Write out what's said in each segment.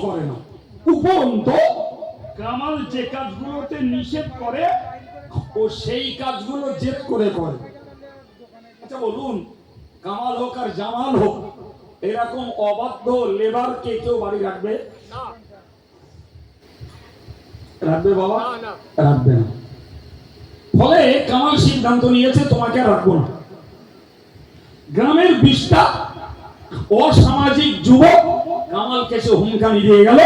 করে না, উপরন্তু কামাল যে কাজগুলোতে নিষেধ করে ও সেই কাজগুলো জেদ করে করে। আচ্ছা বলুন, কামাল হোক আর জামাল হোক, এরকম অবাধ্য লেবারকে কেউ বাড়ি রাখবে? রাখবে বাবা? রাখবে না। ফলে কামাল সিদ্ধান্ত নিয়েছে তোমাকে রাখবো না। গ্রামের 20টা অসামাজিক যুবক কামালকে সে হুমকানি দিয়ে গেল,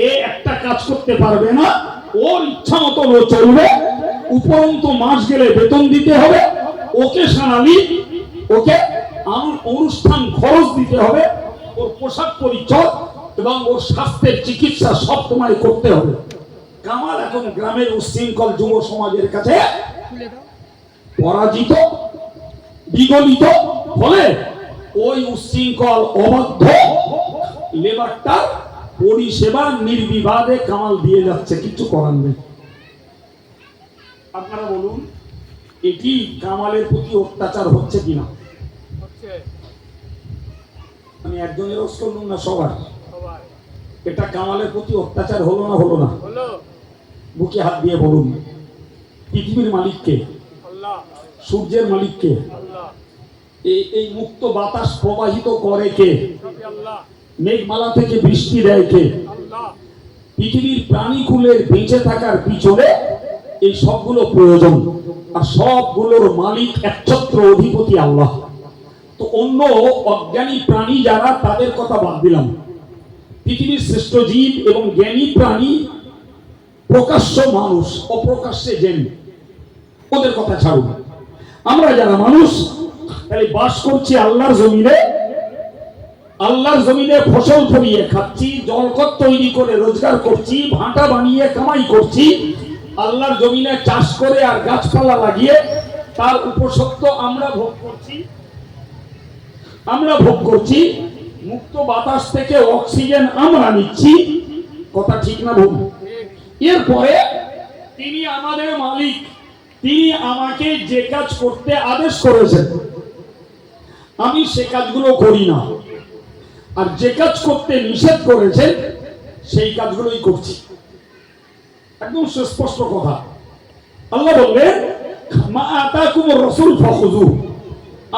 এ একটা কাজ করতে পারবে না, ওর ইচ্ছা মতো ও চলবে, উপরন্তু মাস গেলে বেতন দিতে হবে, ওকে সানালি, ওকে অনুষ্ঠান খরচ দিতে হবে, ওর পোশাক পরিচ্ছদ এবং ওর স্বাস্থ্যের চিকিৎসা সব তোমায় করতে হবে। কামাল এখন গ্রামের উচ্ছৃঙ্খল যুব সমাজের কাছে পরাজিত, বিগলিত। ফলে ওই উচ্ছৃঙ্খল অবাধ্য লেবারটা পরিষেবা নির্বিবাদে কামাল দিয়ে যাচ্ছে, কিছু করার নেই। আপনারা বলুন, এটি কামালের প্রতি অত্যাচার হচ্ছে কিনা? আমি একজনের রোজ করলাম না, সবার। এটা কামালের প্রতি অত্যাচার হলো না? হলো না? বুকে হাত দিয়ে বলুন, পৃথিবীর মালিককে, সূর্যের মালিককে, এই মুক্ত বাতাস প্রবাহিত করে কে? মেঘমালা থেকে বৃষ্টি দেয় কে? পৃথিবীর প্রাণীকুলের বেঁচে থাকার পিছনে এই সবগুলো প্রয়োজন, আর সবগুলোর মালিক একছত্র অধিপতি আল্লাহ। তো অন্য অজ্ঞানী প্রাণী যারা, তাদের কথা বাদ দিলাম। পৃথিবীর শ্রেষ্ঠ জীব এবং জ্ঞানী প্রাণী, প্রকাশ্য মানুষ, অপ্রকাশ্যে জ্ঞানী, ওদের কথা ছাড়ুন। আমরা যারা মানুষ তাহলে বাস করছি আল্লাহর জমিনে, আল্লাহর জমিনে ফসল ফলিয়ে খাচ্ছি, জলকট তৈরি করে রোজগার করছি, ভাটা বানিয়ে কামাই করছি, আল্লাহর জমিনে চাষ করে আর গাছপালা লাগিয়ে তার উপসত্ব আমরা ভোগ করছি। আমরা ভোগ করছি, মুক্ত বাতাস থেকে অক্সিজেন আমরা নিচ্ছি। কথা ঠিক না ভুল? এরপরে তিনি আমাদের মালিক, তিনি আমাকে যে কাজ করতে আদেশ করেছেন আমি সে কাজগুলো করি না, আর যে কাজ করতে নিষেধ করেছেন সেই কাজগুলোই করছি। একদম সুস্পষ্ট কথা। আল্লাহ বললেন, মা আতাকুমুর রাসূল ফাখুযু,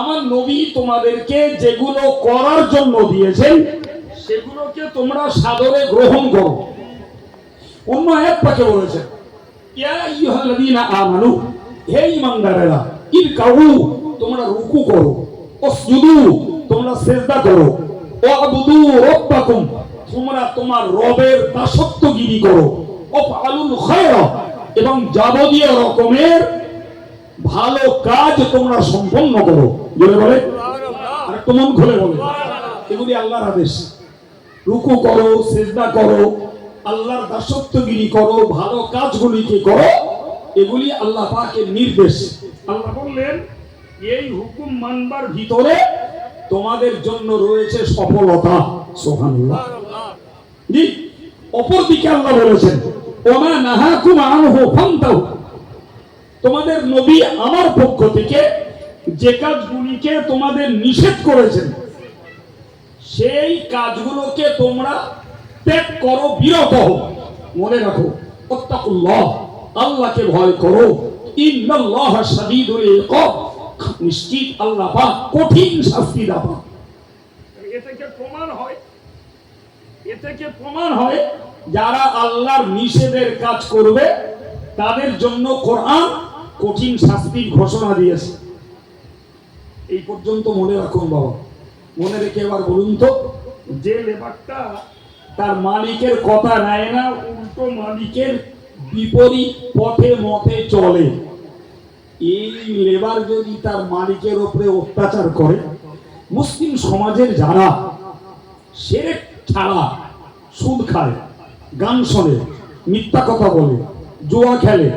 আমার নবী তোমাদেরকে যেগুলো করার জন্য দিয়েছেন সেগুলোকে তোমরা সাদরে গ্রহণ করো। অন্য আয়াত পাকে বলেছেন, ইয়া আইয়ুহাল্লাযীনা আমানু, হে ঈমানদারেরা, ইরকাউ, তোমরা রুকু করো, ওয়াসজুদু, তোমরা সিজদা করো, ওয়াবুদু রাব্বাকুম, তোমরা তোমার রবের দাসত্বগিরি করো, ওয়াফআলুল খায়রা, এবং যাবতীয় রকমের ভালো কাজ তোমরা সম্পন্ন করো। জোরে বলে, আর একটু মন খুলে বলে, এগুলি আল্লাহর আদেশ। রুকু করো, সিজদা করো, আল্লাহর দাসত্বগিরি করো, ভালো কাজগুলিকে করো, এগুলি আল্লাহ পাকের নির্দেশ। আল্লাহ বললেন, এই হুকুম মানবার ভিতরে তোমাদের জন্য রয়েছে সফলতা। সুবহানাল্লাহ। জি, অপরদিকে আল্লাহ বলেছেন, ওমা নাহাকুম আনহু ফান্তাহু, তোমাদের নবী আমার পক্ষ থেকে যে কাজগুলিকে তোমাদের নিষেধ করেছেন সেই কাজগুলোকে তোমরা ত্যাগ করো, বিরত হও। মনে রাখো, ওয়াত্তাকুল্লাহ, আল্লাহকে ভয় করো, ইন্নাল্লাহা শাদীদুল ইকাব, নিশ্চিত আল্লাহ পাক কঠিন শাস্তি দাতা। এ থেকে প্রমাণ হয় যারা আল্লাহর নিষেধের কাজ করবে তাদের জন্য কোরআন কঠিন শাস্তির ঘোষণা দিয়েছে। এই পর্যন্ত মনে রাখুন বাবা। মনে রেখে এবার বলুন তো, যে লেবারটা তার মালিকের কথা নেয় না, উল্টো মালিকের বিপরীত পথে মতে চলে, এই লেবার যদি তার মালিকের উপরে অত্যাচার করে, মুসলিম সমাজের যারা শিরক ছাড়া সুদ খায়, গান শোনে, মিথ্যা কথা বলে, জুয়া খেলে,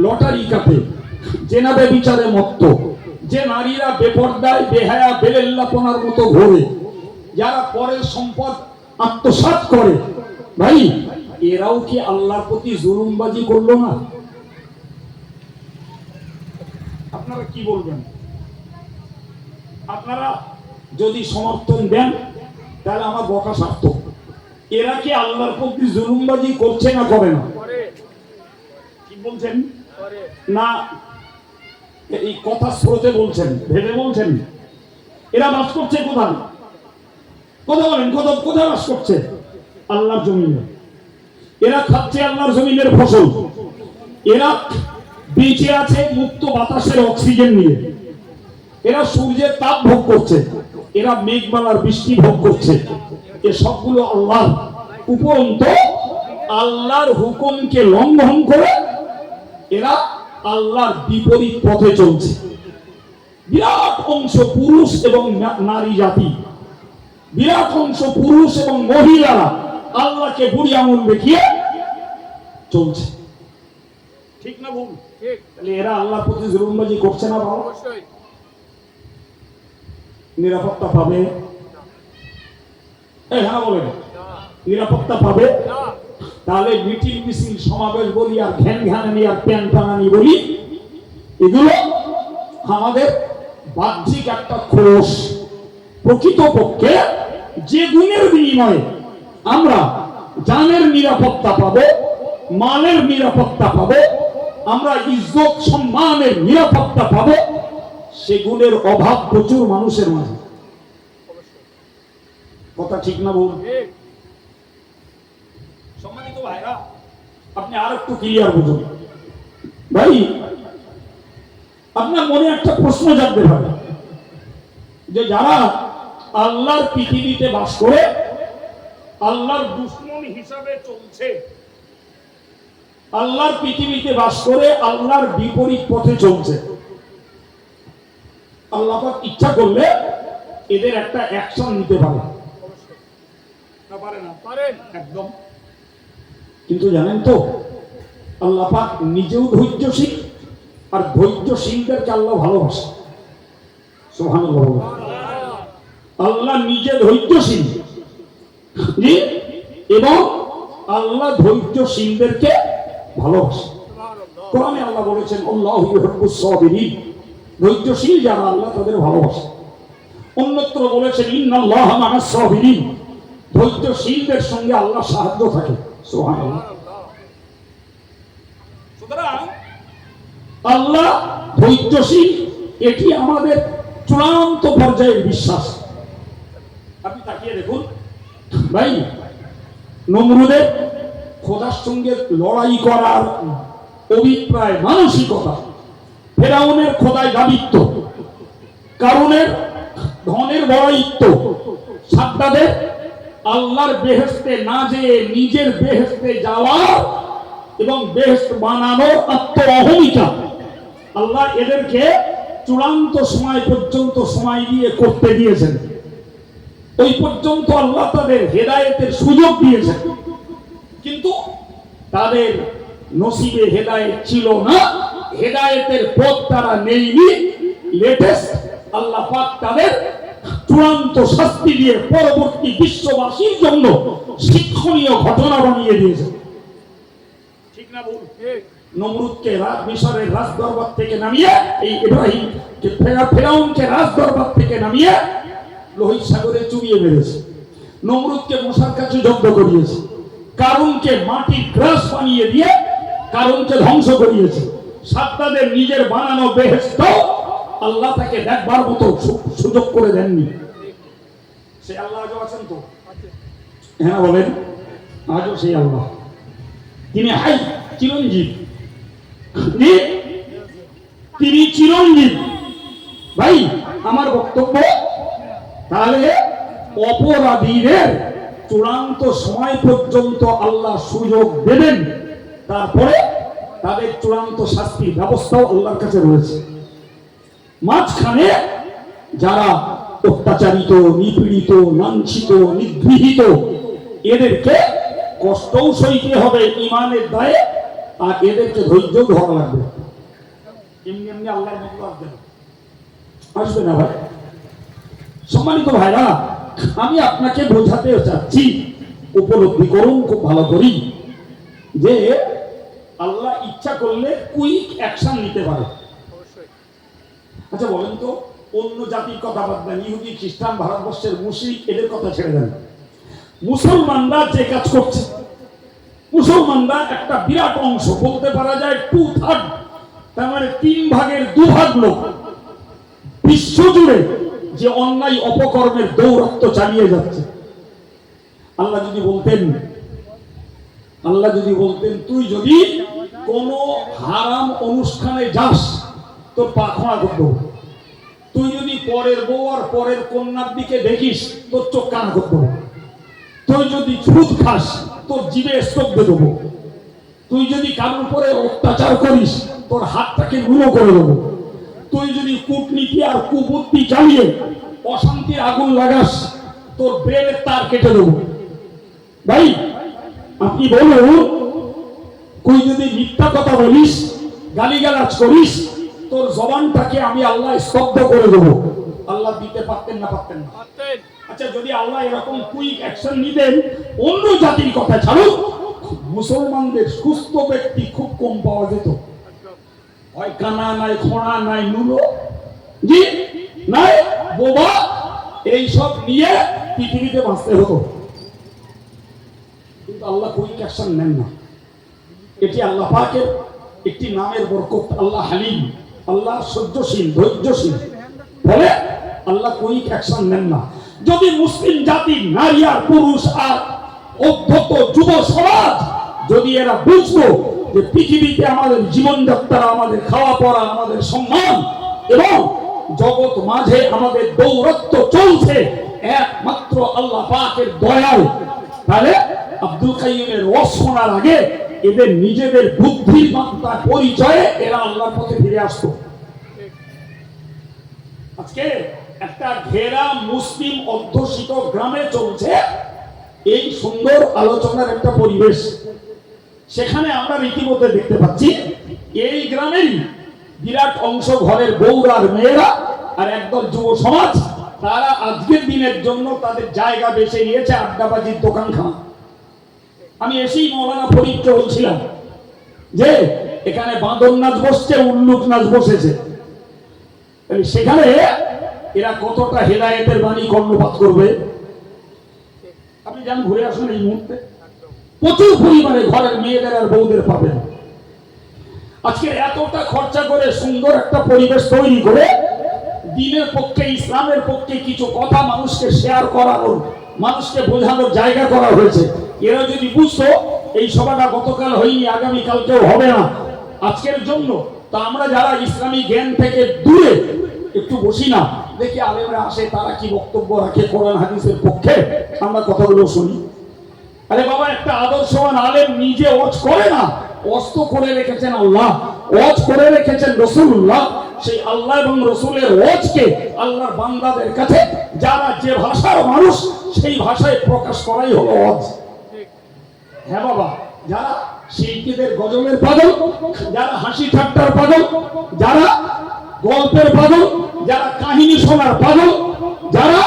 লটারি কাটে, জেনাবে বিচারে মত্ত, যে নারীরা বেপরদায় বেহায়া বেলেল্লাপনার মতো ঘোরে, যারা পরের সম্পদ আত্মসাৎ করে, ভাই এরাও কি আল্লাহর প্রতি জুলুমবাজি করলো না? আপনারা কি বলবেন? আপনারা যদি সমর্থন দেন তাহলে আমার বকা সার্থক, এরা কি আল্লাহর প্রতি জুলুমবাজি করছে না করে না? কি বলছেন না? এই কথা স্রোতে বলছেন, ভেবে বলছেন? এরা বাস করছে কোথায়? কথা বলেন, কোথায় বাস করছে? আল্লাহর জমিনে। এরা খাচ্ছে আল্লাহর জমিনের ফসল। এরা বেঁচে আছে মুক্ত বাতাসের অক্সিজেন নিয়ে। এরা সূর্যের তাপ ভোগ করছে, এরা মেঘমালার বৃষ্টি ভোগ করছে। এ সবগুলো আল্লাহর। উপরন্তু আল্লাহর হুকুমকে লঙ্ঘন করে এরা আল্লাহর বিপরীত পথে চলছে। বিরাট অংশ পুরুষ এবং নারী জাতি, বিরাট অংশ পুরুষ এবং মহিলারা আল্লাহকে বুড়ি আঙুল দেখিয়ে চলছে। ঠিক না ভুল? তাহলে এরা আল্লাহর প্রতি জুলুমবাজি করছে না? বাবা নিরাপত্তা পাবে? হ্যাঁ বলেন, নিরাপত্তা পাবে? তাহলে মিটিং মিছিল সমাবেশ বলি আর ঘ্যান ঘ্যানানি আর প্যান টানানি বলি, এগুলো আমাদের বাহ্যিক একটা খোলস। প্রকৃতপক্ষে যে গুণের বিনিময়ে আমরা জানের নিরাপত্তা পাবো, মালের নিরাপত্তা পাবো, আমরা ইজ্জত সম্মানের নিরাপত্তা পাবো, সে গুণের অভাব প্রচুর মানুষের মাঝে। কথা ঠিক না বলুন? সম্মানিত ভাইরা, আপনি আর একটু ক্লিয়ার বুঝুন। ভাই, আপনার মনে একটা প্রশ্ন জাগতে পারে যে যারা আল্লাহর পৃথিবীতে বাস করে আল্লাহর দুশমন হিসাবে চলছে, আল্লাহর পৃথিবীতে বাস করে আল্লাহর বিপরীত পথে চলছে, আল্লাহ পাক ইচ্ছা করলে এদের একটা অ্যাকশন নিতে পারে না? পারে না? পারেন একদম। কিন্তু জানেন তো, আল্লাহ পাক নিজেও ধৈর্যশীল, আর ধৈর্যশীলদেরকে আল্লাহ ভালোবাসে। সুবহানাল্লাহ। আল্লাহ নিজে ধৈর্যশীল, এবং আল্লাহ ধৈর্যশীলদেরকে ভালোবাসে। কোরআনে আল্লাহ বলেছেন, আল্লাহু ইউহিব্বুস সাবিরিন, ধৈর্যশীল যারা আল্লাহ তাদের ভালোবাসে। অন্যত্র বলেছেন, ইন্নাল্লাহা মা'আস সাবিরিন, ধৈর্যশীলদের সঙ্গে আল্লাহ সাহায্য থাকে। সুবহানাল্লাহ। সুতরাং আল্লাহ ধৈর্যশীল, এটি আমাদের চূড়ান্ত পর্যায়ের বিশ্বাস। আপনি তাকিয়ে দেখুন ভাই, নমরুদের খোদার সঙ্গে লড়াই করার অভিপ্রায় মানসিকতা, ফেরাউনের খোদায় দাবিত্ব, কারুনের ধনের বড়াইত্ব, সাদ্দাদের আল্লাহর বেহেশতে না যেয়ে নিজের বেহেশতে যাওয়া এবং বেহেশত বানানোর আত্ম অহমিকা, আল্লাহ এদেরকে চূড়ান্ত সময় পর্যন্ত সময় দিয়ে করতে দিয়েছেন। ওই পর্যন্ত আল্লাহ তাদের হেদায়েতের সুযোগ দিয়েছেন, কিন্তু তাদের নসিবে হেদায়েত ছিল না, হেদায়েতের পথ তারা নেয়নি। লেটেস্ট আল্লাহ পাক তাদের চূড়ান্ত শাস্তি দিয়ে পরবর্তী বিশ্ববাসীর জন্য শিক্ষণীয় ঘটনা বানিয়ে দিয়েছেন। ঠিক না বলুন? নমরুদকে মিশরের রাজ দরবার থেকে নামিয়ে, এই ইব্রাহিমকে ফেরাউনকে রাজ দরবার থেকে নামিয়ে লোহিত সাগরে চুবিয়ে মেরেছে। নমরুদকে মশার কাছে জব্দ করিয়েছে। কারুনকে মাটির গ্রাস বানিয়ে দিয়ে কারুনকে ধ্বংস করিয়েছে। সাদ্দাদের নিজের বানানো বেহেশত আল্লাহ তাকে দেখবার মতো সুযোগ করে দেননি। সে আল্লাহ আজও আছেন তো? হ্যাঁ বলেন, আজও সেই আল্লাহ। তিনি হাই, চিরঞ্জীব, তিনি চিরঞ্জীব। ভাই, আমার বক্তব্য, তাহলে অপরাধীদের চূড়ান্ত সময় পর্যন্ত আল্লাহ সুযোগ দেবেন, তারপরে তাদের চূড়ান্ত শাস্তির ব্যবস্থাও আল্লাহর কাছে রয়েছে। মাঝখানে যারা অত্যাচারিত, নিপীড়িত, লাঞ্ছিত, নিগৃহীত, এদেরকে কষ্টও সইতে হবে ইমানের দায়ে, আর এদেরকে ধৈর্য ধরা লাগবে। এমনি এমনি আল্লাহর মতো আসবে না ভাই। সম্মানিত ভাইরা, আমি আপনাকে বোঝাতে চাচ্ছি, উপলব্ধি করুন খুব ভালো করি, যে আল্লাহ ইচ্ছা করলে কুইক অ্যাকশন নিতে পারে। আচ্ছা বলেন তো, অন্য জাতির কথা বাদ দেন, ইহুদি, খ্রিস্টান, ভারতবর্ষের মুশরিক, এদের কথা ছেড়ে দেন। মুসলমানরা যে কাজ করছে, মুসলমানরা একটা বিরাট অংশ, বলতে পারা যায় 2/3, তার মানে 3/2 লোক বিশ্বজুড়ে যে অন্যায় অপকর্মের দৌরাত্ম্য চালিয়ে যাচ্ছে। আল্লাহ যদি বলতেন তুই যদি কোন হারাম অনুষ্ঠানে যাস তোর পা খোঁড়া করতে হবে, তুই যদি পরের বউ আর পরের কন্যার দিকে দেখিস তোর চোখ কানা করতে হবে, তুই যদি সুদ খাস তোর জিভে স্ট্রোক দিয়ে দেবো, তুই যদি কারোর উপরে অত্যাচার করিস তোর হাতটাকে গুঁড়ো করে দেবো, তুই যদি কূটনীতি আর কুবুদ্ধি চালিয়ে অশান্তির আগুন লাগাস তোর ব্রেনের তার কেটে দেবো। ভাই আপনি বলুন, তুই যদি মিথ্যা কথা বলিস, গালিগালাজ করিস, তোর জবানটাকে আমি আল্লাহ স্তব্ধ করে দেবো। আল্লাহ দিতে পারতেন না? পারতেন না। আচ্ছা, যদি আল্লাহ এরকম কুইক অ্যাকশন নিতেন, অন্য জাতির কথা ছাড়ুন, মুসলমানদের সুস্থ ব্যক্তি খুব কম পাওয়া যেত। হয় কানা নাই, খোঁড়া নাই, নুলো জি নাই, বোবা, এইসব নিয়ে পৃথিবীতে বাঁচতে হতো। কিন্তু আল্লাহ কুইক অ্যাকশন নেন না। এটি আল্লাহ পাকের একটি নামের বরকত। আল্লাহ হালিম, আল্লাহ সহ্যশীল, ধৈর্যশীল, বলে আল্লাহ কুইক অ্যাকশন নেন না। যদি মুসলিম জাতির নারী আর পুরুষ আর অধ্যত্ত যুব সমাজ যদি এরা বুঝতো যে পৃথিবীতে আমাদের জীবনযাত্রা, আমাদের খাওয়া পড়া, আমাদের সম্মান এবং জগৎ মাঝে আমাদের দৌরত্ব চলছে একমাত্র আল্লাহ পাকের দয়ায়, তাহলে আব্দুল কাইয়ুমের ওয়াজ শোনার আগে এদের নিজেদের বুদ্ধির মাত্রা পরিচয়ে এরা আল্লাহর পথে ফিরে আসতো। আজকে একটা ঘেরা মুসলিম অধ্যুষিত গ্রামে চলছে এই সুন্দর আলোচনার একটা পরিবেশ। সেখানে আমরা রীতিমতো দেখতে পাচ্ছি এই গ্রামেরই বিরাট অংশ ঘরের বউরা আর মেয়েরা আর একদল যুব সমাজ, তারা আজকের দিনের জন্য তাদের জায়গা বেছে নিয়েছে আড্ডাবাজির দোকানখানা। আমি এসেই মৌলানা ফরিদকে বলছিলাম যে এখানে বাঁদর নাচ বসছে, উল্লুক নাচ বসেছে, সেখানে এরা কতটা হেদায়েতের বাণী কর্ণপাত করবে। আপনি যান, ঘুরে আসুন, এই মুহূর্তে প্রচুর পরিমাণে ঘরের মেয়েদের আর বউদের পাবেন। আজকে এতটা খরচা করে সুন্দর একটা পরিবেশ তৈরি করে দ্বীনের পক্ষে, ইসলামের পক্ষে কিছু কথা মানুষকে শেয়ার করানোর, মানুষকে বোঝানোর জায়গা করা হয়েছে। এরা যদি বুঝতো এই সভাটা গতকাল হয়নি, আগামীকালকেও হবে না আজকের জন্য, তা আমরা যারা ইসলামী জ্ঞান থেকে দূরে একটু বসি না, দেখি আলেমরা আসে, তারা কি বক্তব্য রাখে কোরআন হাদিসের পক্ষে, আমরা কথাগুলো শুনি। আরে বাবা, একটা আদর্শবান আলেম নিজে ওয়াজ করে না, ওয়াজ তো করে রেখেছেন আল্লাহ, ওয়াজ করে রেখেছেন রাসূলুল্লাহ। সেই আল্লাহ এবং রাসূলের ওয়াজকে আল্লাহর বান্দাদের কাছে যারা যে ভাষার মানুষ সেই ভাষায় প্রকাশ করাই হলো ওয়াজ। হ্যাঁ বাবা, যারা শিল্পীদের গজলের পাগল, যারা হাসি ঠাট্টার পাগল, যারা গল্পের পাগল, যারা কাহিনী শোনার পাগল, যারা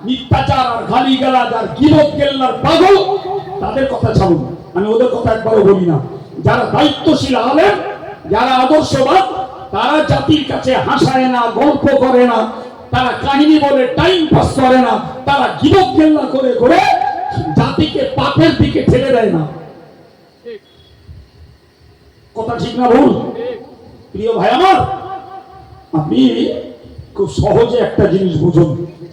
মিথ্যাচার আর গালিগালাজ আর গিবত গেল্লার পাগল, তাদের কথা ছাড়ুন, আমি ওদের কথা একবারও বলি না। যারা দায়িত্বশীল আলেম, যারা আদর্শবাদ, তারা জাতির কাছে হাসায় না, গল্প করে না, তারা কাহিনী বলে টাইম পাস করে না, তারা গিবত গেল্লা করে করে জাতিকে পাপের দিকে ঠেলে দেয় না। কথা ঠিক না ভুল? প্রিয় ভাই আমার, আপনি খুব সহজে একটা জিনিস বুঝুন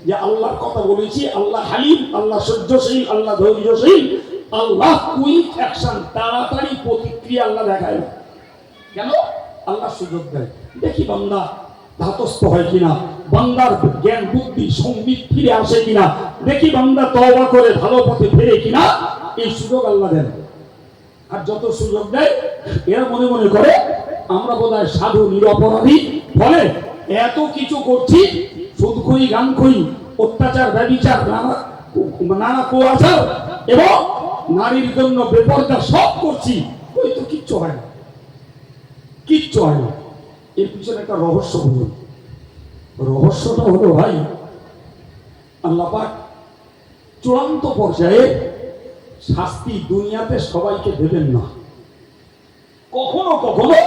যে আল্লাহর কথা বলেছি, আল্লাহ হালিম, আল্লাহ সহ্যশীল, আল্লাহ ধৈর্যশীল, আল্লাহ কুইক অ্যাকশন, তাড়াতাড়ি প্রতিক্রিয়া আল্লাহ দেখায় না। কেন? আল্লাহ সুযোগ দেয়, দেখি বান্দা ধাতস্থ হয় কিনা, বান্দার জ্ঞান বুদ্ধি সংবিত ফিরে আসে কিনা, দেখি বান্দা তওবা করে ভালো পথে ফেরে কিনা, এই সুযোগ আল্লাহ দেন। আর যত সুযোগ দেয় এরা মনে মনে করে আমরা বোধহয় সাধু নিরপরাধী, ফলে এত কিছু করছি, সুদখুরি, গানখুরি, অত্যাচার, ব্যভিচার, নানা কুয়াচার এবং নারীর জন্য বেপরদা সব করছি, ওই তো কিচ্ছু হয় না, কিচ্ছু হয় না। এর পিছনে একটা রহস্য বুঝুন। রহস্যটা হলো ভাই, আল্লাহ পাক চূড়ান্ত পর্যায়ে শাস্তি দুনিয়াতে সবাইকে দেবেন না। কখনো কখনো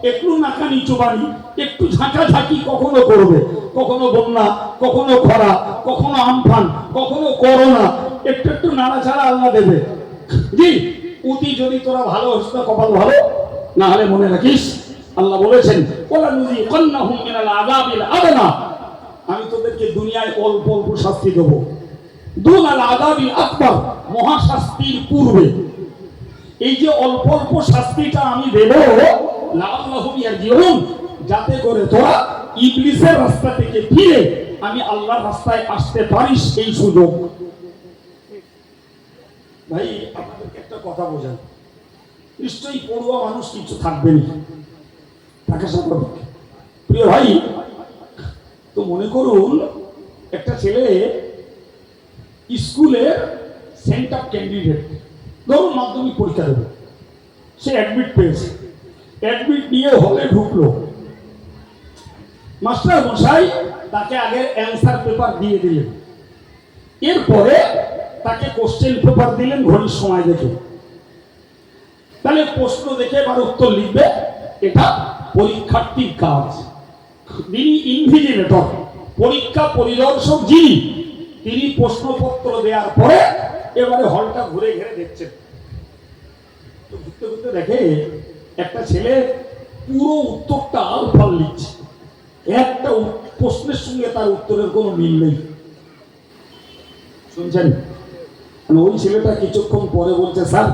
একটু নাকা নিচু বাড়ি, একটু ঝাঁকাঝাঁকি কখনো করবে, কখনো বন্যা, কখনো খরা, কখনো আমফান, কখনো করোনা, একটু একটু নাড়াচাড়া আল্লাহ দেবে। জি, অতি যদি তোরা ভালো হস না কপাল ভালো, না হলে মনে রাখিস আল্লাহ বলেছেন ওলা নুজি কন্নাহুম মিনাল আযাবিল আদনা, আমি তোদেরকে দুনিয়ায় অল্প অল্প শাস্তি দেব, দুনাল আযাবিল আকবার, মহা শাস্তির পূর্বে। এই যে অল্প অল্প শাস্তিটা আমি দেব, লাআল্লাহুম ইয়ারজিউন, যাতে করে তোরা ইবলিসের রাস্তা থেকে ফিরে আমি আল্লাহর রাস্তায় আসতে পারিস, এই সুযোগ। ভাই আপনাদেরকে একটা কথা বোঝান, নিশ্চয়ই পড়ুয়া মানুষ কিছু থাকবে না, তাকে সম্পর্কে প্রিয় ভাই। তো মনে করুন একটা ছেলে স্কুলের সেন্টার ক্যান্ডিডেট, ধরুন মাধ্যমিক পরীক্ষা দেবে, সে অ্যাডমিট পেয়েছে, অ্যাডমিট নিয়ে হলে ঢুকলো, মাস্টার মশাই তাকে আগে অ্যান্সার পেপার দিয়ে দিলেন, এরপরে তাকে কোশ্চেন পেপার দিলেন ঘড়ির সময় দেখে, তাহলে প্রশ্ন দেখে এবার উত্তর লিখবে, এটা পরীক্ষার্থীর কাজ। যিনি ইনভিজিলেটর, পরীক্ষা পরিদর্শক যিনি, তিনি প্রশ্নপত্র দেওয়ার পরে এবারে হলটা ঘুরে ঘুরে দেখছেন। তো ঘুরতে ঘুরতে দেখে একটা ছেলে পুরো উত্তরটা আলফাল লিখছে, একটা প্রশ্নের সঙ্গে তার উত্তরের কোনো মিল নেই। শুনছেন? ওই ছেলেটা কিছুক্ষণ পরে বলছে, স্যার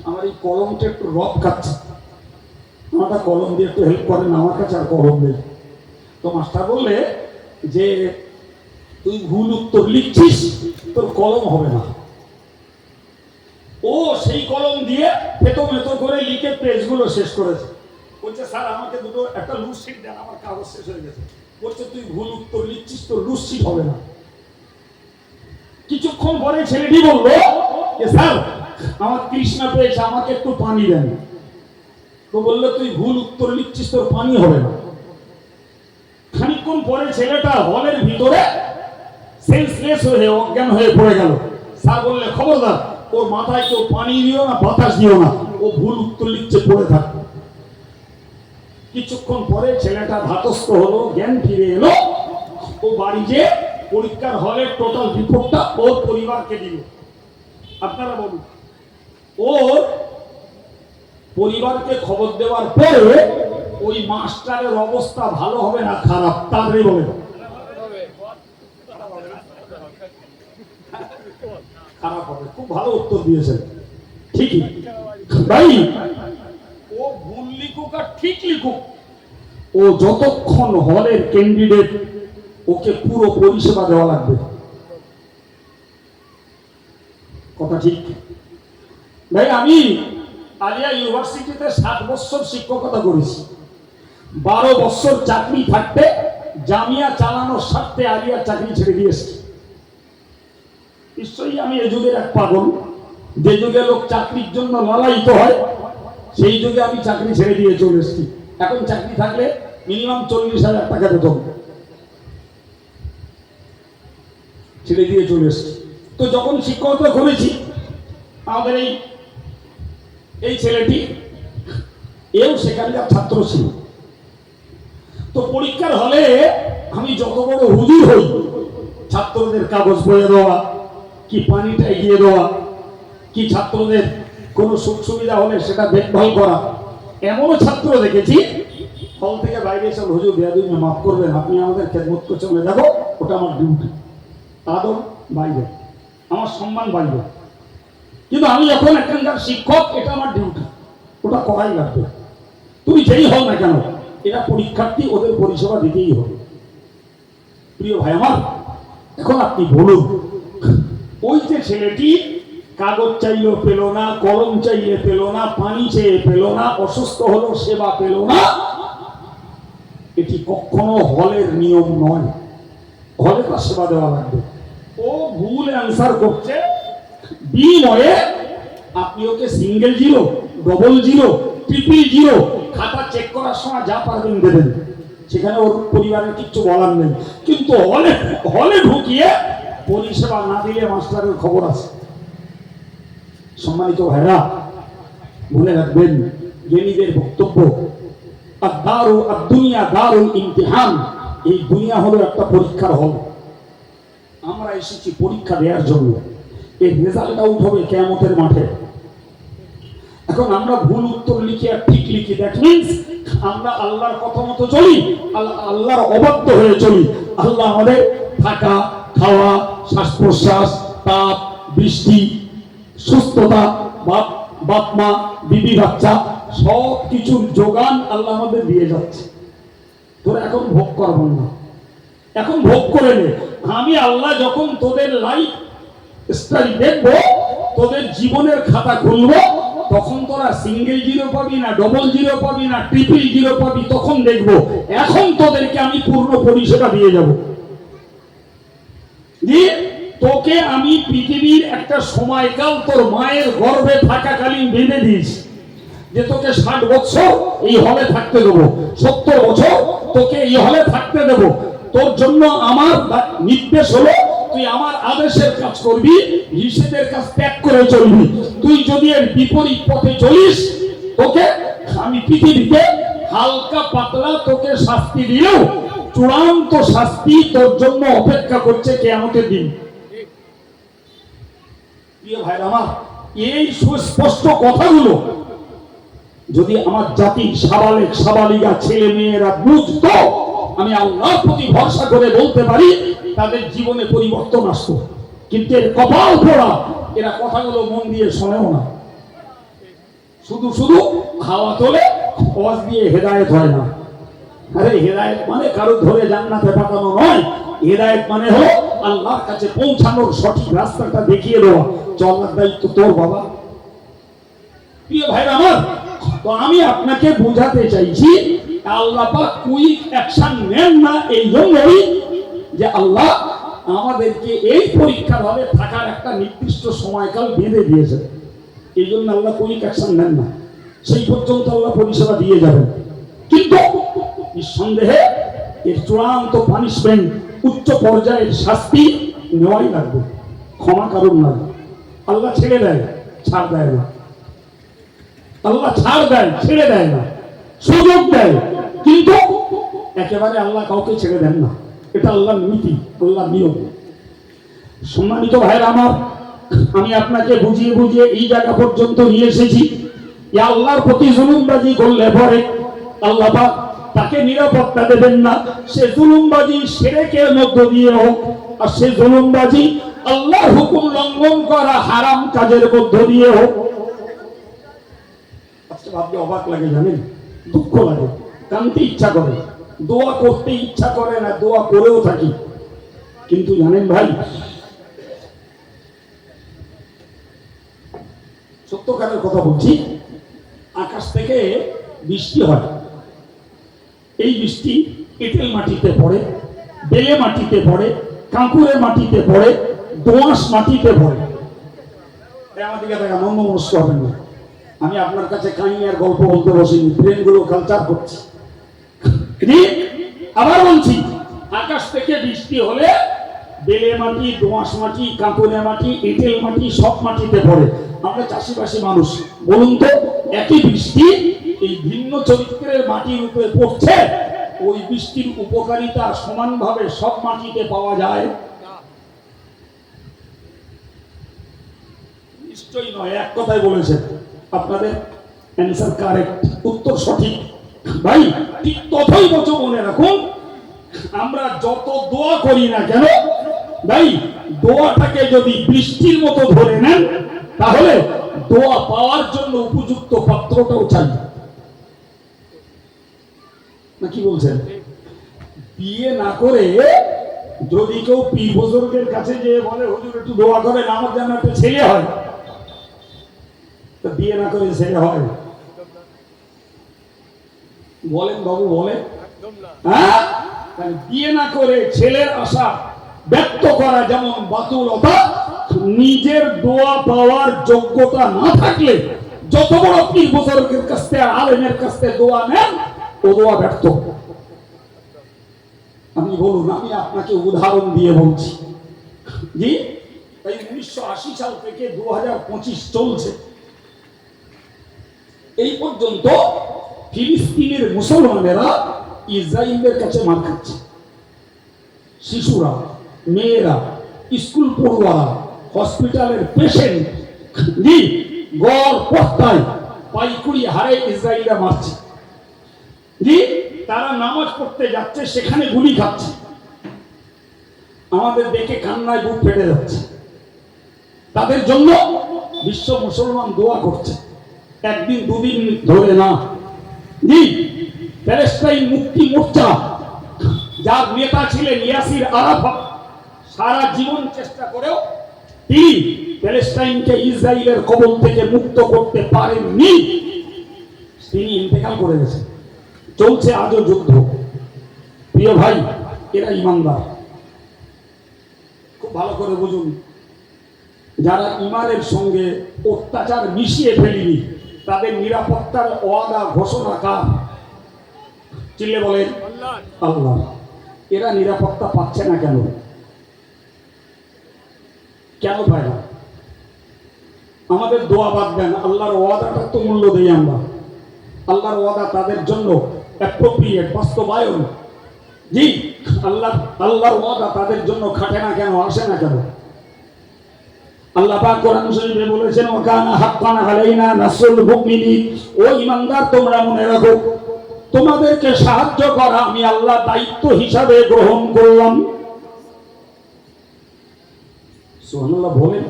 আমার এই কলমটা একটু রব খাচ্ছে, আমারটা কলম দিয়ে একটু হেল্প করেন, আমার কাছে আর কলম নেই। তো মাস্টার বললে যে তুই ভুল উত্তর লিখছিস, তোর কলম হবে না। ও সেই কলম দিয়ে পেতো মেতো করে লিখে পেজগুলো শেষ করেছে। বলছে স্যার আমাকে দুটো একটা লুজ শিট দেন, আমার কাগজ শেষ হয়ে গেছে। বলছে তুই ভুল উত্তর লিখছিস, তোর লুজ শিট হবে না। কিছুক্ষণ পরে ছেলেটি বললো যে স্যার আমার তৃষ্ণা পেয়েছে, আমাকে একটু পানি দেন। তো বললো তুই ভুল উত্তর লিখছিস, তোর পানি হবে না। খানিকক্ষণ পরে ছেলেটা হলের ভিতরে সেন্সলেস হয়ে অজ্ঞান হয়ে পড়ে গেল। স্যার বললে খবরদার ওর মাথায় কেউ পানি দিও না, বাতাস দিও না, ও ভুল উত্তর লিখছে, পড়ে থাক। কিছুক্ষণ পরে ছেলেটা ধাতস্থ হলো, জ্ঞান ফিরে এলো, ও বাড়ি যে পরীক্ষার হলের টোটাল রিপোর্টটা ওর পরিবারকে দিল। আপনারা বলুন, ওর পরিবারকে খবর দেওয়ার পরে ওই মাস্টারের অবস্থা ভালো হবে না খারাপ, তারই বলে খারাপ হবে। খুব ভালো উত্তর দিয়েছেন, ঠিকই ভাই। ও ভুল লিখুক আর ঠিক লিখুক, ও যতক্ষণ হলের ক্যান্ডিডেট, ওকে পুরো পরিষেবা দেওয়া লাগবে। কথা ঠিক ভাই। আমি আলিয়া ইউনিভার্সিটিতে 7 বছর শিক্ষকতা করেছি, 12 বছর চাকরি থাকতে জামিয়া চালানোর স্বার্থে আলিয়ার চাকরি ছেড়ে দিয়েছি। নিশ্চয়ই আমি এই যুগের এক পাগল, যে যুগে লোক চাকরির জন্য লালায়িত হয়, সেই যুগে আমি চাকরি ছেড়ে দিয়ে চলে এসেছি। এখন চাকরি থাকলে মিনিমাম 40,000 টাকা বেতন, ছেড়ে দিয়ে চলে এসেছি। তো যখন শিক্ষকতা করেছি, আমাদের এই ছেলেটি এও সেখানকার ছাত্র ছিল। তো পরীক্ষার হলে আমি যত বড় হুজুর হই, ছাত্রদের কাগজ বয়ে দেওয়া, কি পানিটা এগিয়ে দেওয়া, কি ছাত্রদের কোনো সুখ সুবিধা হলে সেটা দেখভাল করা, এমনও ছাত্র দেখেছি হল থেকে বাইরে এসে, হুজুর বেয়াদবি মাফ করবেন, আপনি আমাদের খেদমত করছে, বলে দেখো ওটা আমার ডিউটি, আদর বাইরে, আমার সম্মান বাইরে, কিন্তু আমি যখন এখানকার শিক্ষক, এটা আমার ডিউটি, ওটা করাই লাগবে। তুমি যেই হও না কেন, এরা পরীক্ষার্থী, ওদের পরিষেবা দিতেই হবে। প্রিয় ভাই আমার, এখন আপনি বলুন, ওই যে ছেলেটি কাগজ চাইলেও পেল না, কলম চাইলে পেল না, পানি চেয়ে পেল না, অসুস্থ হলো সেবা পেল না, এটি কখনো হলের নিয়ম নয়। হলে তার সেবা দেওয়া লাগবে। ও ভুল অ্যান্সার করছে, বিনিময়ে আপনি ওকে single zero, double zero, triple zero, খাতা চেক করার সময় যা পারবেন দেবেন, সেখানে ওর পরিবারের কিচ্ছু বলার নেই। কিন্তু হলে ঢুকিয়ে পরিষেবা না দিলে মাস্টারের খবর আছে। সম্মানিত ভাইরা, মনে রাখবেন জ্ঞানীদের বক্তব্য, দুনিয়া দারুল ইমতিহান, এই দুনিয়া হলো একটা পরীক্ষার হল। আমরা এসেছি পরীক্ষা দেওয়ার জন্য, এর রেজাল্ট আউট হবে কিয়ামতের মাঠে। এখন আমরা ভুল উত্তর লিখি আর ঠিক লিখি, দ্যাট মিন্স আমরা আল্লাহর কথা মতো চলি, আল্লাহর অবাধ্য হয়ে চলি। আল্লাহ আমাদের থাকা, খাওয়া, শ্বাস প্রশ্বাস, তাপ, বৃষ্টি, সুস্থতা, বাপ মা, বিবি বাচ্চা সব কিছুর যোগান আল্লাহ আমাদের দিয়ে যাচ্ছে। তোরা এখন ভোগ করবো না, এখন ভোগ করে নে। আমি আল্লাহ যখন তোদের লাইফ স্টাইল দেখবো, তোদের জীবনের খাতা খুলবো, তখন তোরা সিঙ্গেল জিরো পাবি না, ডবল জিরো পাবি না, ট্রিপল জিরো পাবি, তখন দেখবো। এখন তোদেরকে আমি পূর্ণ পরিষেবা দিয়ে যাব। দিয়ে তোকে আমি পৃথিবীর একটা সময়কাল তোর মায়ের গর্ভে থাকাকালীন বেঁধে দিয়েছি যে তোকে 60 বছর এই হলে থাকতে দেবো, 70 বছর তোকে এই হলে থাকতে দেবো। তোর জন্য আমার নির্দেশ হলো তুই আমার আদেশের কাজ করবি, নিষেধের কাজ ত্যাগ করে চলবি। তুই যদি এর বিপরীত পথে চলিস, তোকে আমি পৃথিবীতে হালকা পাতলা তোকে শাস্তি দিলেও চূড়ান্ত শাস্তি তোর জন্য অপেক্ষা করছে কিয়ামতের দিন। প্রিয় ভাইরা আমার, এই সুস্পষ্ট কথাগুলো যদি আমার জাতির সাবালেক সাবালিকা ছেলে মেয়েরা বুঝতো, আমি আল্লাহর প্রতি ভরসা করে বলতে পারি তাদের জীবনে পরিবর্তন আসতো। কিন্তু এর কপাল পোড়া, এরা কথাগুলো মন দিয়ে শোনেও না, শুধু শুধু হাওয়া তোলে, ওয়াজ দিয়ে হেদায়েত হয় না। আরে হেদায়েত মানে কারো ধরে জান্নাতে পাঠানো নয়, হেদায়েত মানে হলো আল্লাহর কাছে পৌঁছানোর সঠিক রাস্তাটা দেখিয়ে দেওয়া। চলার দায়িত্ব তোর বাবা। প্রিয় ভাইরা আমার, তো আমি আপনাকে বোঝাতে চাইছি আল্লাহ পাক কুইক অ্যাকশন নেন না এই জন্যই যে আল্লাহ আমাদেরকে এই পরীক্ষার হলে থাকার একটা নির্দিষ্ট সময়কাল বেঁধে দিয়েছে। এই জন্য আল্লাহ কুইক অ্যাকশন নেন না, সেই পর্যন্ত আল্লাহ পরিষেবা দিয়ে যাবেন। কিন্তু নিঃসন্দেহে এর চূড়ান্ত পানিশমেন্ট, উচ্চ পর্যায়ের শাস্তি নেওয়াই লাগবে, ক্ষমা কারণ না। আল্লাহ ছেড়ে দেয়, ছাড় দেয় না। আল্লাহ ছাড় দেয়, ছেড়ে দেয় না, সুযোগ দেয়, কিন্তু একেবারে আল্লাহ কাউকে ছেড়ে দেন না। এটা আল্লাহর নীতি, আল্লাহর নিয়ম। সম্মানিত ভাইরা আমার, আমি আপনাকে বুঝিয়ে বুঝিয়ে এই জায়গা পর্যন্ত নিয়ে এসেছি। আল্লাহর প্রতি জুলুমবাজি করলে পরে আল্লাহ পাক তাকে নিরাপত্তা দেবেন না। সে জুলুমবাজি শিরকের মধ্য দিয়ে হোক, আর সে জুলুমবাজি আল্লাহর হুকুম লঙ্ঘন করা হারাম কাজের মধ্য দিয়ে হোক। আজকে ভাবতে অবাক লাগে, জানেন, দুঃখ লাগে, কাঁদতে ইচ্ছা করে, দোয়া করতে ইচ্ছা করে না, দোয়া করেও থাকি। কিন্তু জানেন ভাই, সত্যকারের কথা বলছি, আকাশ থেকে বৃষ্টি হয়। এই বৃষ্টি এঁটেল মাটিতে পড়ে, বেলে মাটিতে পড়ে, কাঁকুড়ে মাটিতে পড়ে, দোআঁশ মাটিতে পড়ে। আমাদেরকে দেখা মনমনস্ক হবেন না, আমি আপনার কাছে কাহিনী আর গল্প বলতে বসিনি, ব্রেনগুলো কালচার করছি। আবার বলছি, আকাশ থেকে বৃষ্টি হলে বেলে মাটি, দোআঁশ মাটি, কাঁকুড়ে মাটি, এঁটেল মাটি সব মাটিতে পড়ে। আমরা চাষিবাসী মানুষ, বলুন তো, একই বৃষ্টি এই ভিন্ন চরিত্রের মাটির উপরে পড়ছে, ওই বৃষ্টির উপকারিতা সমানভাবে সব মাটিতে পাওয়া যায়? নিশ্চয়ই নয়। এক কথাই বলেছেন, আপনাদের অ্যান্সার কারেক্ট, উত্তর সঠিক। ভাই ঠিক ততই বছর মনে রাখুন, আমরা যত দোয়া করি না কেন ভাই, দোয়াটাকে যদি বৃষ্টির মতো ধরে নেন, তাহলে দোয়া পাওয়ার জন্য উপযুক্ত পাত্রটাও চাই। না কি বলছেন? বিয়ে না করে যদি কেউ পীর বুজুর্গের কাছে যেয়ে বলে হুজুর একটু দোয়া করেন আমার যেন একটা ছেলে হয়, তো বিয়ে না করে ছেলে হয়? বলেন বাবু, বলেন। হ্যাঁ, বিয়ে না করে ছেলের আশা ব্যক্ত করা যেমন বাতুলতা, নিজের দোয়া পাওয়ার যোগ্যতা না থাকলে যত বড় পীর বুজুর্গের কাছ থেকে আলেমের কাছ থেকে দোয়া নেন, ও দোয়া ব্যর্থ। আপনি বলুন, আমি আপনাকে উদাহরণ দিয়ে বলছি। জি, তাই 1980 সাল থেকে 2025 চলছে, এই পর্যন্ত ফিলিস্তিনের মুসলমানেরা ইসরায়েলের কাছে মার খাচ্ছে। শিশুরা, মেয়েরা, স্কুল পড়ুয়ারা, হসপিটালের পেশেন্ট জি গড় পড়তায় পাইকুড়ি হারে ইসরায়েলরা মারছে জি, তারা নামাজ পড়তে যাচ্ছে, সেখানে গুলি খাচ্ছে। আমাদের দেখে কান্নায় বুক ফেটে যাচ্ছে। তাদের জন্য বিশ্ব মুসলমান দোয়া করছে, একদিন দুদিন ধরে না। জি, প্যালেস্টাইন মুক্তি মোর্চা যার নেতা ছিলেন ইয়াসির আরাফাত, সারা জীবন চেষ্টা করেও তিনি প্যালেস্টাইনকে ইসরায়েলের কবল থেকে মুক্ত করতে পারেননি। তিনি ইন্তেকাল করে গেছেন। চলছে আজও যুদ্ধ। প্রিয় ভাই, এরা ইমানদার। খুব ভালো করে বুঝুন, যারা ইমানের সঙ্গে অত্যাচার মিশিয়ে ফেলেনি তাদের নিরাপত্তার ওয়াদা ঘোষণা কার? চিল্লে বলেন আল্লাহ। এরা নিরাপত্তা পাচ্ছে না কেন? কেন পায় না? আমাদের দোয়া বাদ দেন, আল্লাহর ওয়াদাটা তো মূল্য দেই আমরা। আল্লাহর ওয়াদা তাদের জন্য অ্যাপ্রোপ্রিয়েট, বাস্তবায়ন। জি, আল্লাহর ওয়াদা তাদের জন্য খাটে না কেন, আসে না কেন? আল্লাহ পাক কোরআন শরীফে বলেছেন, ওয়াকানা হাক্কান আলাইনা নাসরুল মুমিনিন। ও ঈমানদার, তোমরা মনে রাখো, তোমাদেরকে সাহায্য করা আমি আল্লাহ দায়িত্ব হিসাবে গ্রহণ করলাম। সুবহানাল্লাহ বলেন।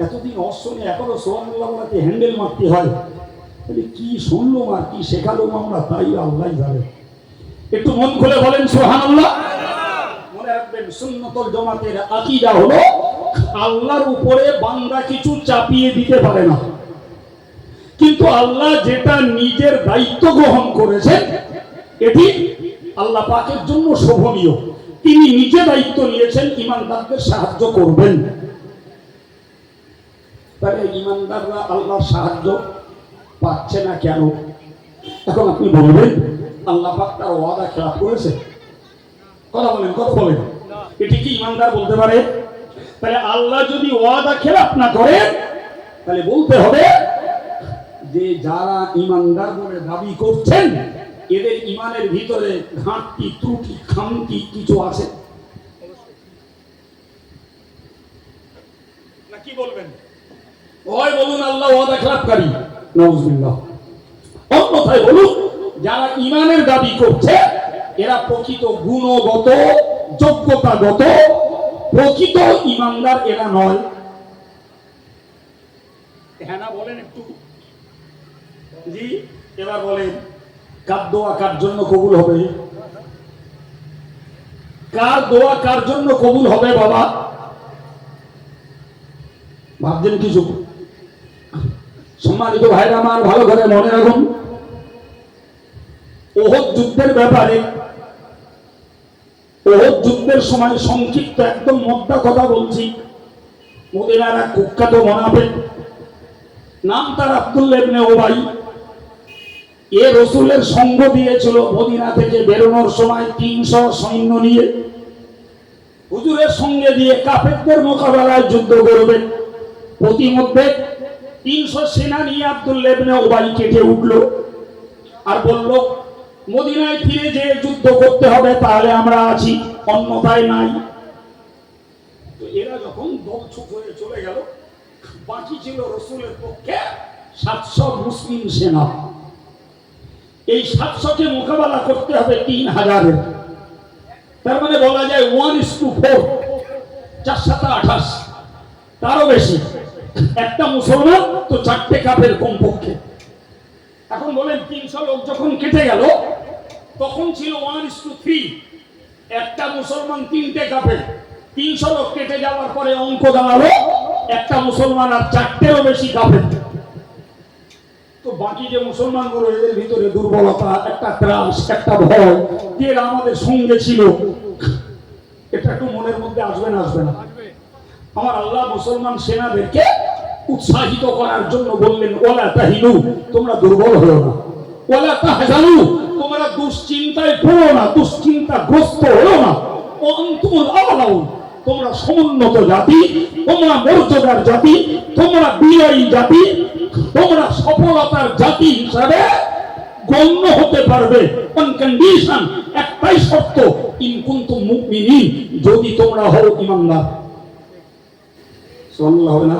এতদিন অশুনে এখনো সুবহানাল্লাহ বলাকে হ্যান্ডেল মারতে হয়। কি শুনলাম আর কি শেখালাম আমরা, তাই আল্লাহ জানে। একটু মন খুলে বলেন সুবহানাল্লাহ। মনে রাখবেন, সুন্নাতুল জামাতের আকীদা হলো আল্লাহর উপরে বান্দা কিছু চাপিয়ে দিতে পারে না, কিন্তু আল্লাহ যেটা নিজের দায়িত্ব গ্রহণ করেছেন এটি আল্লাহ পাকের জন্য শোভনীয়। তিনি নিজে দায়িত্ব নিয়েছেন ঈমানদারদের সাহায্য করবেন। তাহলে ঈমানদাররা আল্লাহর সাহায্য পাচ্ছে না কেন? এখন আপনি বলবেন, আল্লাহ পাক তার ওয়াদা খেলাফ করেছে। কথা বলেন, কথা বলেন, এটি কি ঈমানদার বলতে পারে? তাহলে আল্লাহ যদি ওয়াদা খেলাফ না করে, তাহলে বলতে হবে যে যারা ঈমানদার বলে দাবি করছেন এদের ঈমানের ভিতরে ঘাটতি, ত্রুটি, খামতি কিছু আছে। না কি বলবেন? ওই বলুন আল্লাহ ওয়াদা খেলাফকারী, নাউজুবিল্লাহ। অন্যথায় বলুন, যারা ঈমানের দাবি করছে এরা প্রকৃত গুণগত, যোগ্যতাগত প্রকৃত ঈমানদার এরা নয়। হ্যাঁ না বলেন একটু। জি, এবার বলেন, কার দোয়া কার জন্য কবুল হবে? কার দোয়া কার জন্য কবুল হবে বাবা? ভাবছেন কিছু? সম্মানিত ভাইরা আমার, ভালো করে মনে রাখুন, ওহদ যুদ্ধের ব্যাপারে, ওহদ যুদ্ধের সময় সংক্ষিপ্ত একদম মোদ্দা কথা বলছি। মদিনার এক কুখ্যাত মুনাফিক, নাম তার আব্দুল্লাহ ইবনে উবাই, এ রাসূলের সঙ্গ দিয়েছিল মদিনা থেকে বেরোনোর সময় ৩০০ সৈন্য নিয়ে হুজুরের সঙ্গে দিয়ে কাফেরদের মোকাবেলায় যুদ্ধ করবেন। প্রতিমধ্যে ৩০০ সেনা নিয়ে আব্দুল্লাহ ইবনে উবাই কেটে উঠল আর বলল, মদিনায় ফিরে যেয়ে যুদ্ধ করতে হবে, তাহলে আমরা আছি, অন্যথায় নাই। তো এরা যখন দলছুট হয়ে চলে গেল, বাকি ছিল রাসূলের পক্ষে ৭০০ মুসলিম সেনা। এই ৭০০কে মোকাবেলা করতে হবে ৩০০০-এর। তার মানে বলা যায় 1:4, ৪-৭-২৮, তারও বেশি। একটা মুসলমান তো ৪টে কাফের কমপক্ষে। এখন বলেন, ৩০০ লোক যখন কেটে গেল, তখন ছিল 1:3, একটা মুসলমান ৩টে কাফের। ৩০০ লোক কেটে যাওয়ার পরে অঙ্ক দাঁড়ালো একটা মুসলমান আর ৪টেরও বেশি কাফের। তো বাকি যে মুসলমানগুলো, এদের ভিতরে দুর্বলতা, একটা ত্রাস, একটা ভয়, এরা আমাদের সঙ্গে ছিল, এটা একটু মনের মধ্যে আসবে না? আসবে না? আমার আল্লাহ মুসলমান সেনাদেরকে উৎসাহিত করার জন্য বললেন, ওয়ালা তাহিনু, তোমরা দুর্বল হও না, ওয়ালা তাহজানু, তোমরা দুশ্চিন্তায় পড়ো না, দুশ্চিন্তাগ্রস্ত হও না, ও আনতুমুল আ'লাউন, তোমরা সমুন্নত জাতি, তোমরা মর্যাদার জাতি, তোমরা বিজয়ী জাতি, তোমরা সফলতার জাতি হিসাবে গণ্য হতে পারবে। অন কন্ডিশন, একটাই শর্ত, ইন কুনতুম মুমিনিন, যদি তোমরা হও ঈমানদার। সুবহানাল্লাহ হবে না?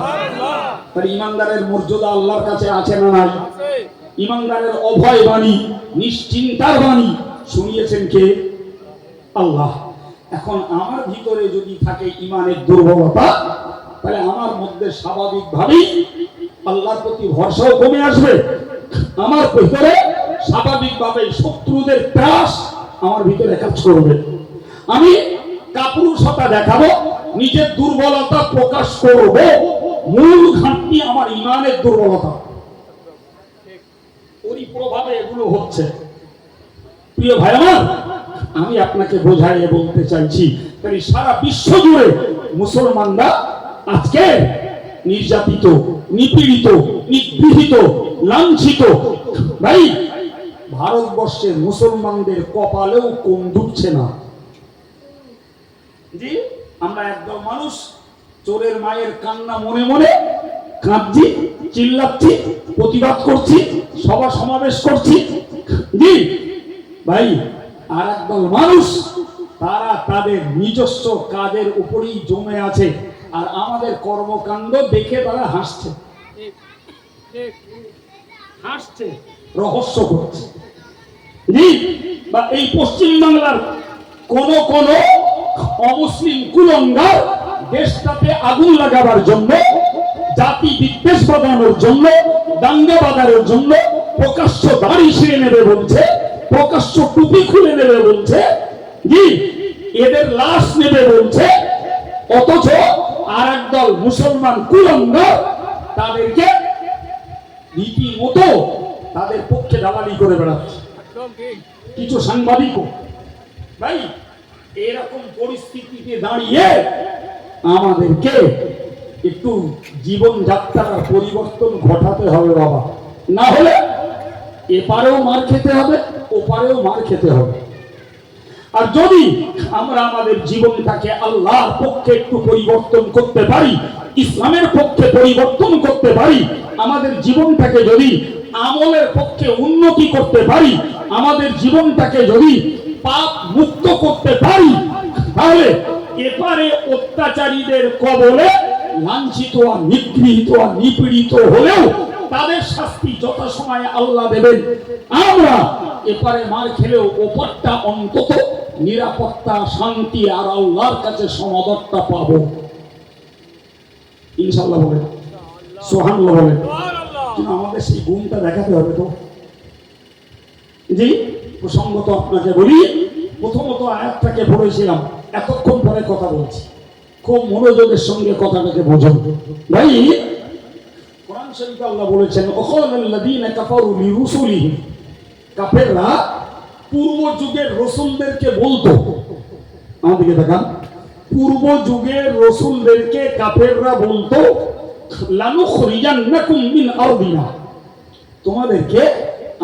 তার ইমানদারের মর্যাদা আল্লাহর কাছে আছে না নাই? ইমানদারের অভয় বাণী, নিশ্চিন্তার বাণী শুনিয়েছেন কে? আল্লাহ। এখন আমার ভিতরে যদি থাকে ইমানের দুর্বলতা, তাহলে আমার মধ্যে স্বাভাবিকভাবেই আল্লাহর প্রতি ভরসাও কমে আসবে। আমার ভিতরে স্বাভাবিকভাবে শত্রুদের ত্রাস আমার ভিতরে কাজ করবে। আমি কাপুরুষতা দেখাবো, নিজের দুর্বলতা প্রকাশ করব। মূল ঘাটতি আমার ইমানের দুর্বলতা, ওরই প্রভাবে এগুলো হচ্ছে। প্রিয় ভাই আমার, আমি আপনাকে বোঝাইয়ে বলতে চাইছি, তাই সারা বিশ্ব জুড়ে মুসলমানরা আজকে নির্যাতিত, নিপীড়িত, নিগৃহীত, লাঞ্ছিত। ভাই, ভারতবর্ষের মুসলমানদের কপালেও কোন ঢুকছে না। জি, আমরা একদল মানুষ চোরের মায়ের কান্না মনে মনে কাঁদছি, চিল্লাচ্ছি, প্রতিবাদ করছি, সভা সমাবেশ করছি। জি ভাই, আর একদল মানুষ তারা তাদের নিজস্ব কাজের উপরেই জমে আছে, আর আমাদের কর্মকাণ্ড দেখে তারা হাসছে, হাসছে, রহস্য করছে। জি, বা এই পশ্চিম বাংলার কোন কোন অমুসলিম কুলঙ্গার দেশটাতে আগুন লাগাবার জন্য, জাতি বিদ্বেষ বাঁধানোর জন্য, দাঙ্গা বাঁধানোর জন্য প্রকাশ্য দাড়ি ছিঁড়ে নেবে বলছে, প্রকাশ্য টুপি খুলে নেবে বলছে, জি এদের লাশ নেবে বলছে। অথচ আর একদল মুসলমান কুলঙ্গার তাদেরকে রীতিমতো তাদের পক্ষে দালালি করে বেড়াচ্ছে, কিছু সাংবাদিকও। ভাই, এরকম পরিস্থিতিতে দাঁড়িয়ে আমাদেরকে একটু জীবন যাত্রার পরিবর্তন ঘটাতে হবে বাবা, না হলে এপারেও মার খেতে হবে, ওপারেও মার খেতে হবে। আর যদি আমরা আমাদের জীবনটাকে আল্লাহর পক্ষে একটু পরিবর্তন করতে পারি, ইসলামের পক্ষে পরিবর্তন করতে পারি, আমাদের জীবনটাকে যদি আমলের পক্ষে উন্নতি করতে পারি, আমাদের জীবনটাকে যদি পাপ মুক্ত করতে পারি, তাহলে এপারে অত্যাচারীদের কবলে লাঞ্ছিত আর নিগৃহীত আর নিপীড়িত হলেও তাদের শাস্তি যথাসময়ে আল্লাহ দেবেন। আমরা এপারে মার খেলেও ওপারটা অন্তত নিরাপত্তা, শান্তি আর আল্লাহর কাছে সমাদরটা পাবো ইনশাআল্লাহ। বলেন সুবহানাল্লাহ, বলেন। কিন্তু আমাদের সেই গুণটা দেখাতে হবে তো। জি, প্রসঙ্গত আপনাকে বলি, প্রথমত আয়াতটাকে পড়েছিলাম, এতক্ষণ পরে কথা বলছি, খুব মনোযোগের সঙ্গে কথাটাকে বোঝুন। ভাই, কোরআন শরীফে আল্লাহ বলেছেন, ওয়াকালাল্লাযীনা কাফারু লিরুসুলিহিম, কাফেররা পূর্ব যুগের রাসূলদেরকে বলতো, আমাদেরকে দেখান, পূর্ব যুগের রাসূলদেরকে কাফেররা বলতো, লানুখরিজান্নাকুম মিন আরদিনা, তোমাদেরকে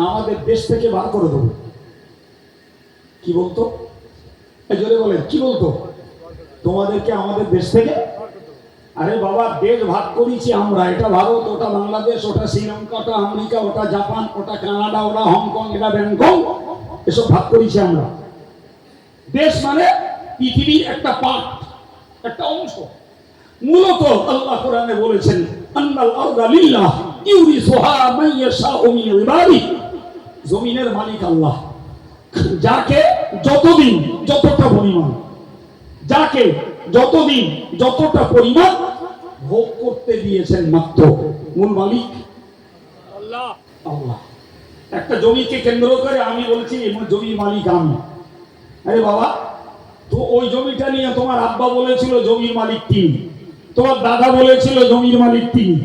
আমাদের দেশ থেকে বার করে দেব। কি বলতো? এই জোরে বলেন, কি বলতো? তোমাদেরকে আমাদের দেশ থেকে। আরে বাবা, দেশ ভাগ করেছি আমরা, এটা ভারত, ওটা বাংলাদেশ, ওটা শ্রীলঙ্কা, ওটা আমেরিকা, ওটা জাপান, ওটা কানাডা, ওটা হংকং, এটা ব্যাংকক, এসব ভাগ করেছি আমরা। দেশ মানে পৃথিবীর একটা পার্ট, একটা অংশ। মূলত আল্লাহ কোরআনে বলেছেন, আন্নাল আরদা লিল্লাহ ইউরিসুহা মান ইয়াশাউ মিন ইবাদিহি, জমিনের মালিক আল্লাহ, যাকে যতদিন যতটা পরিমাণ, যাকে যতদিন যতটা পরিমাণ ভোগ করতে দিয়েছেন মাত্র, মূল মালিক আল্লাহ। আল্লাহ। একটা জমিকে কেন্দ্র করে আমি বলছি জমির মালিক আমি। আরে বাবা, তো ওই জমিটা নিয়ে তোমার আব্বা বলেছিল জমির মালিক তিনি, তোমার দাদা বলেছিল জমির মালিক তিনি,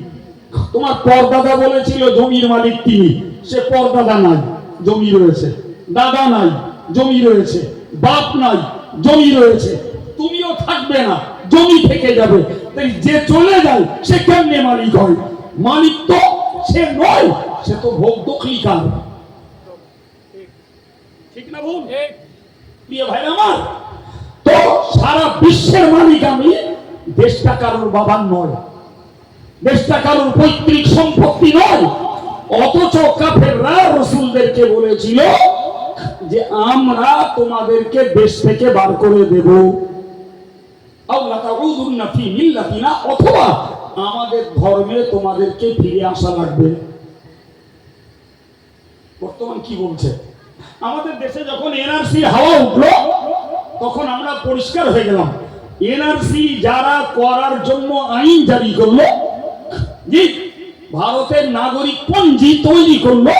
তোমার পরদাদা বলেছিল জমির মালিক তিনি, সে পরদাদা নাই, জমি রয়েছে, দাদা নাই, জমি রয়েছে, বাপ নাই, জমি রয়েছে, তুমিও থাকবে না, জমি থেকে যাবে। তাই যে চলে যায় সে কেমনে মালিক হয়? মালিক তো সে নয়, সে তো ভোগ দখলিকার। ঠিক না ভুল? প্রিয় ভাই আমার, তো সারা বিশ্বের মালিক আমি, দেশটা কারোর বাবার নয়, দেশটা কারোর পৈতৃক সম্পত্তি নয়। অথচ কাফেররা রাসূলদেরকে বলেছিল যে আমরা তোমাদেরকে দেশ থেকে বার করে দেব, আল্লাহ তাউযুন্না ফি মিল্লাতিনা, অথবা আমাদের ধর্মে তোমাদেরকে ফিরে আসা লাগবে। বর্তমান কি বলছে? আমাদের দেশে যখন এনআরসি হাওয়া উঠলো তখন আমরা পরিষ্কার হয়ে গেলাম। এনআরসি যারা করার জন্য আইন জারি করলো, জি ভারতের নাগরিক পঞ্জি তৈরি করলো,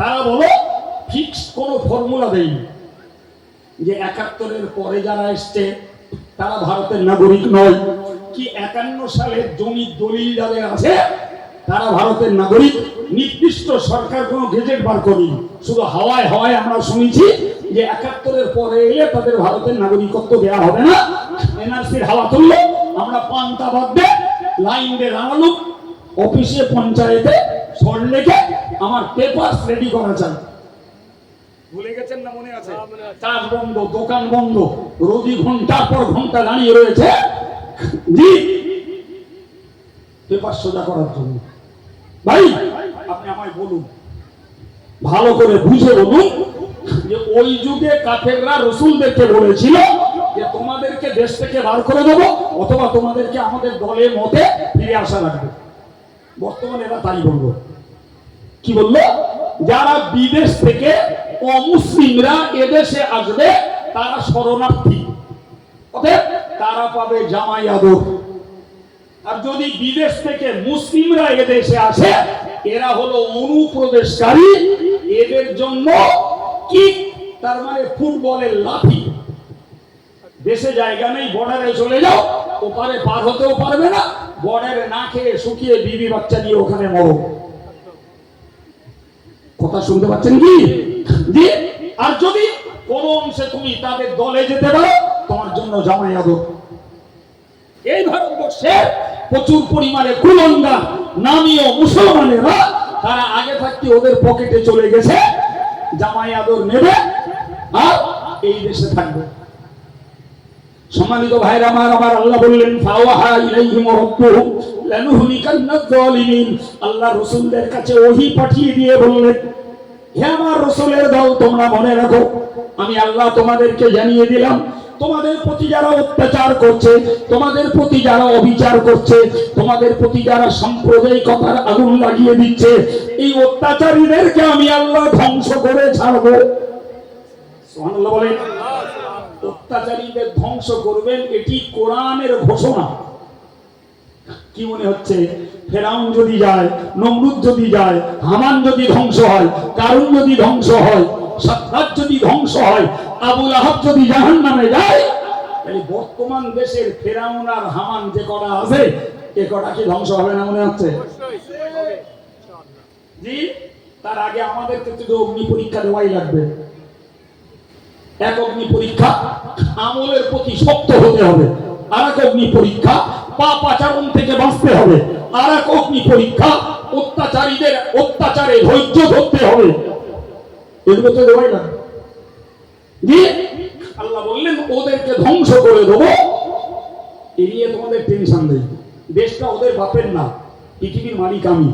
তারা বলো ফিক্সড কোনো ফর্মুলা দেয়নি যে 71-এর পরে যারা এসছে তারা ভারতের নাগরিক নয়, কি 51 সালের জমি দলিল যাদের আছে তারা ভারতের নাগরিক। নির্দিষ্ট সরকার কোনো গেজেট বার করেনি, শুধু হাওয়ায় হাওয়ায় আমরা শুনেছি যে 71-এর পরে এলে তাদের ভারতের নাগরিকত্ব দেওয়া হবে না। এনআরসির হাওয়া তুললো, আমরা পান্তা বাদে লাইন দিয়ে দাঁড়ালো অফিসে, পঞ্চায়েতে সর লেখে আমার পেপার রেডি করা চাই। ভুলে গেছেন না? মনে আছে? চাষ বন্ধ, দোকান বন্ধ, রোগী ঘন্টার পর ঘন্টা দাঁড়িয়ে রয়েছে জি পেপার সোজা করার জন্য। ভাই আপনি আমায় বলুন, ভালো করে বুঝে বলুন যে ওই যুগে কাফেররা রাসূলদেরকে বলেছিল যে তোমাদেরকে দেশ থেকে বার করে দেবো অথবা তোমাদেরকে আমাদের দলে মতে ফিরে আসা লাগবে। বর্তমানে এরা তাই বলবো। কি বললো? যারা বিদেশ থেকে অমুসলিমরা এদেশে আসবে তারা শরণার্থী, অতএব তারা পাবে জামাই আদর। আর যদি বিদেশ থেকে মুসলিমরা এদেশে আসে এরা হলো অনুপ্রবেশকারী, এদের জন্য কি তার মানে ফুটবলের লাঠি। দেশে জায়গা নেই, বর্ডারে চলে যাও, ওপারে পার হতেও পারবে না, বর্ডারে না খেয়ে শুকিয়ে বিবি বাচ্চা নিয়ে ওখানে মরো। কথা শুনতে পাচ্ছেন কি? জি। আর যদি কোন অংশে তুমি তাদের দলে যেতে পারো তোমার জন্য জামাই আদর। এই ভারতবর্ষে প্রচুর পরিমাণে কুলঙ্গার নামীয় মুসলমানেরা তারা আগে থাকতে ওদের পকেটে চলে গেছে, জামাই আদর নেবে আর এই দেশে থাকবে। সম্মানিত ভাইরা আমার, আমার আল্লাহ বললেন ফাওয়াহা ইলাইহিম রাব্বুহুম লানুহলিকান্নায যালিমিন। আল্লাহ রাসূলদের কাছে ওহী পাঠিয়ে দিয়ে বললেন, হে আমার রাসূলের দল, তোমরা মনে রাখো আমি আল্লাহ তোমাদেরকে জানিয়ে দিলাম তোমাদের প্রতি যারা অত্যাচার করছে, তোমাদের প্রতি যারা অবিচার করছে, তোমাদের প্রতি যারা সাম্প্রদায়িকতার আগুন লাগিয়ে দিচ্ছে, এই অত্যাচারীদেরকে আমি আল্লাহ ধ্বংস করে ছাড়বো। সুবহানাল্লাহ বলেন। অত্যাচারীদের ধ্বংস করবেন, এটি কোরআনের ঘোষণা। কি মনে হচ্ছে ফেরাউন যদি যায়, নমরুদ যদি যায়, হামান যদি ধ্বংস হয়, কারুন যদি ধ্বংস হয়, সাদ্দাত যদি ধ্বংস হয়, আবু লাহাব যদি জাহান্নামে যায়, তাহলে বর্তমান দেশের ফেরাউন আর হামান যে কটা আছে এ কটা কি ধ্বংস হবে না? মনে হচ্ছে জি। তার আগে আমাদেরকে তো অগ্নি পরীক্ষা দেওয়াই লাগবে। এক অগ্নি পরীক্ষা আমলের প্রতি শক্ত হতে হবে, আর এক অগ্নি পরীক্ষা পাপ আচরণ থেকে বাঁচতে হবে, আর এক অগ্নি পরীক্ষা অত্যাচারীদের অত্যাচারে ধৈর্য ধরতে হবে। এগুলো তো দেওয়াই না জি। আল্লাহ বললেন ওদেরকে ধ্বংস করে দেবো, এ নিয়ে তোমাদের টেনশন নেই। দেশটা ওদের বাপের না, পৃথিবীর মালিক আমি।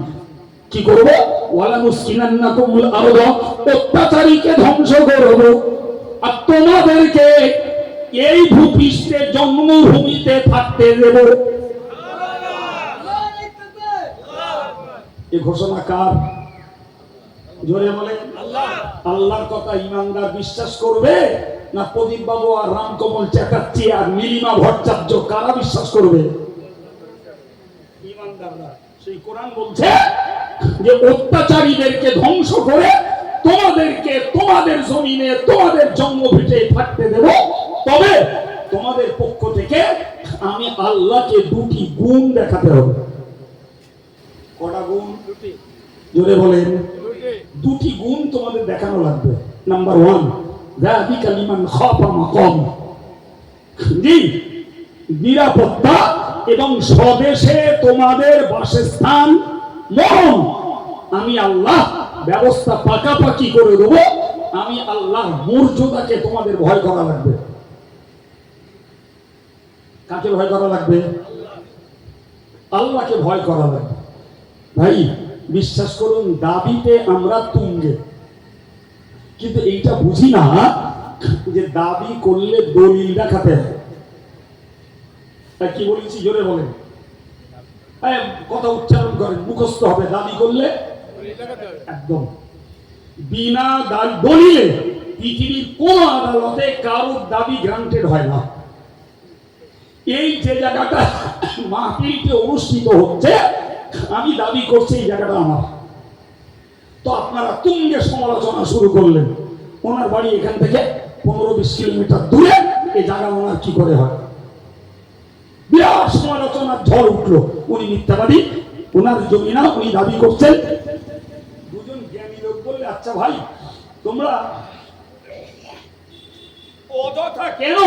কি করবো? ওয়ালানুসকিনান্নাকুমুল আরদ, অত্যাচারীকে ধ্বংস করব আর তোমাদেরকে এই ভূপৃষ্ঠে জন্মভূমিতে থাকতে দেব। এই ঘোষণা কার? জোরে বলে। আল্লাহর কথা ইমানদার বিশ্বাস করবে না প্রদীপ বাবু আর রামকমল চ্যাটার্জি আর নীলিমা ভট্টাচার্য কারা বিশ্বাস করবে? ইমানদাররা। সেই কোরআন বলছে যে অত্যাচারীদেরকে ধ্বংস করে তোমাদেরকে তোমাদের জমিনে তোমাদের জন্মভিটে থাকতে দেব, তবে তোমাদের পক্ষ থেকে আমি আল্লাহকে দুটি গুণ দেখাতে হবে। কটা গুণ? জোরে বলেন। দুটি গুণ তোমাদের দেখানো লাগবে। নাম্বার 1, যালিকা লিমান খাফা মাকাম, জি নিরাপত্তা এবং স্বদেশে তোমাদের বাসস্থান মরণ আমি আল্লাহ ব্যবস্থা পাকাপাকি করে দেব। আমি আল্লাহর মর্যাদাকে তোমাদের ভয় করা লাগবে। কাকে ভয় করা লাগবে? আল্লাহকে ভয় করা লাগবে। ভাই বিশ্বাস করুন, দাবিতে আমরা তুঙ্গে, কিন্তু এইটা বুঝি না যে দাবি করলে দলিল দেখাতে হয়। কি বলেছি জোরে বলেন? কথা উচ্চারণ করেন, মুখস্থ হবে। দাবি করলে একদম বিনা দলিলে পৃথিবীর কোন আদালতে কারোর দাবি গ্রান্টেড হয় না। এই যে জায়গাটা মাহফিলটি অনুষ্ঠিত হচ্ছে, আমি দাবি করছি এই জায়গাটা আমার। তো আপনারা তুঙ্গে সমালোচনা শুরু করলেন। ওনার বাড়ি এখান থেকে 15-20 কিলোমিটার দূরে, এই জায়গা ওনার কি করে হয়? বিরাট সমালোচনার ঝড় উঠলো। উনি মিথ্যাবাদী, ওনার জমি না, উনি দাবি করছেন। দুজন জ্ঞানী লোক বললে, আচ্ছা ভাই, তোমরা অযথা কেন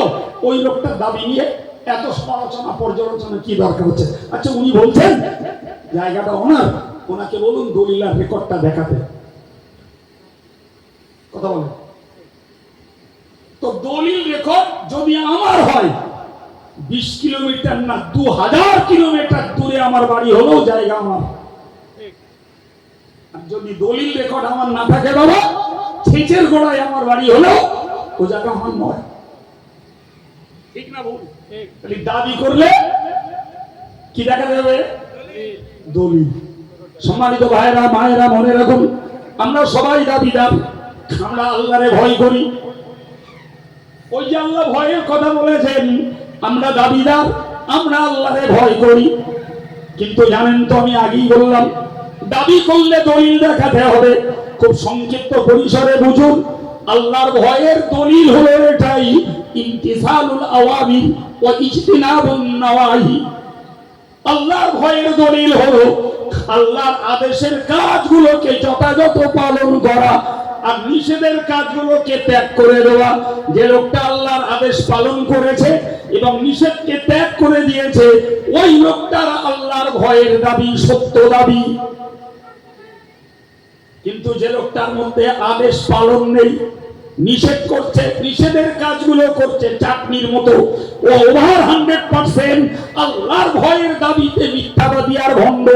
ওই লোকটার দাবি নিয়ে এত সমালোচনা পর্যালোচনা কি দরকার হচ্ছে? আচ্ছা, উনি বলছেন জায়গাটা ওনার, ওনাকে বলুন দলিলার রেকর্ডটা দেখাতে। কথা বলেন তো, দলিল রেকর্ড যদি আমার হয়, 20 কিলোমিটার না 2000 কিলোমিটার দূরে আমার বাড়ি হলেও জায়গা আমার। আর যদি দলিল রেকর্ড আমার না থাকে বাবা, ছেচের গোড়ায় আমার বাড়ি হলেও ও জায়গা আমার নয়। ঠিক না বল? দাবি করলে কি দেখা যাবে? দলিল। সম্মানিত ভাইরা, মায়েরা, মনে রাখুন, আমরা সবাই দাবিদার। আমরা আল্লাহরে ভয় করি। ওই যে আল্লাহ ভয়ের কথা বলেছেন, আমরা দাবিদার, আমরা আল্লাহরে ভয় করি। কিন্তু জানেন তো, আমি আগেই বললাম, দাবি করলে দলিল দেখাতে হবে। খুব সংক্ষিপ্ত পরিসরে বুঝুন, আল্লাহর ভয়ের দলিল হলো এটাই, ইমতিসালুল আওয়ামির ওয়া ইজতিনাবুন নওয়াহি। আল্লাহর ভয়ের দলিল হলো আল্লাহর আদেশের কাজগুলোকে যথাযথ পালন করা আর নিষেধের কাজগুলোকে ত্যাগ করে দেওয়া। যে লোকটা আল্লাহর আদেশ পালন করেছে এবং নিষেধকে ত্যাগ করে দিয়েছে, ওই লোকটার আল্লাহর ভয়ের দাবি সত্য দাবি। কিন্তু যে লোকটার মধ্যে আদেশ পালন নেই, নিষেধ করছে, নিষেধের কাজগুলো করছে চাটনির মতো, ও ওভার 100% আল্লাহর ভয়ের দাবিতে মিথ্যাবাদী আর ভণ্ড।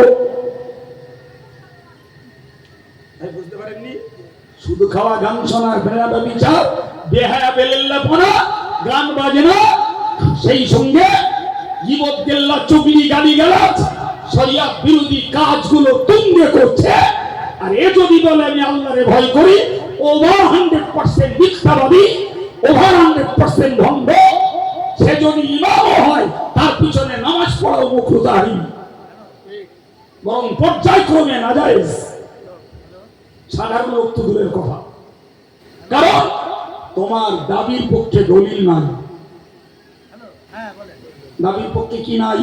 বুঝতে পারেননি? শুধু খাওয়া, গান শোনা, বেড়া, ব্যভিচার, বেহায়া বেলেল্লাপনা, গান বাজনা, সেই সঙ্গে গীবত, গিল্লা, চুগলি, গালিগালাজ, শরিয়াত বিরোধী কাজগুলো তুঙ্গে করছে। আর এ যদি বলে আমি আল্লাহরে ভয় করি, ওভার 100% মিথ্যাবাদী, ওভার 100% ভণ্ড। সে যদি ইমামও হয়, তার পিছনে নামাজ পড়াও মুখরুতাহীন, বরং পর্যায়ক্রমে নাজায়েজ। সাধারণ লোক তো দূরের কথা, কারণ তোমার দাবির পক্ষে দলিল নাই। দাবির পক্ষে কি নাই?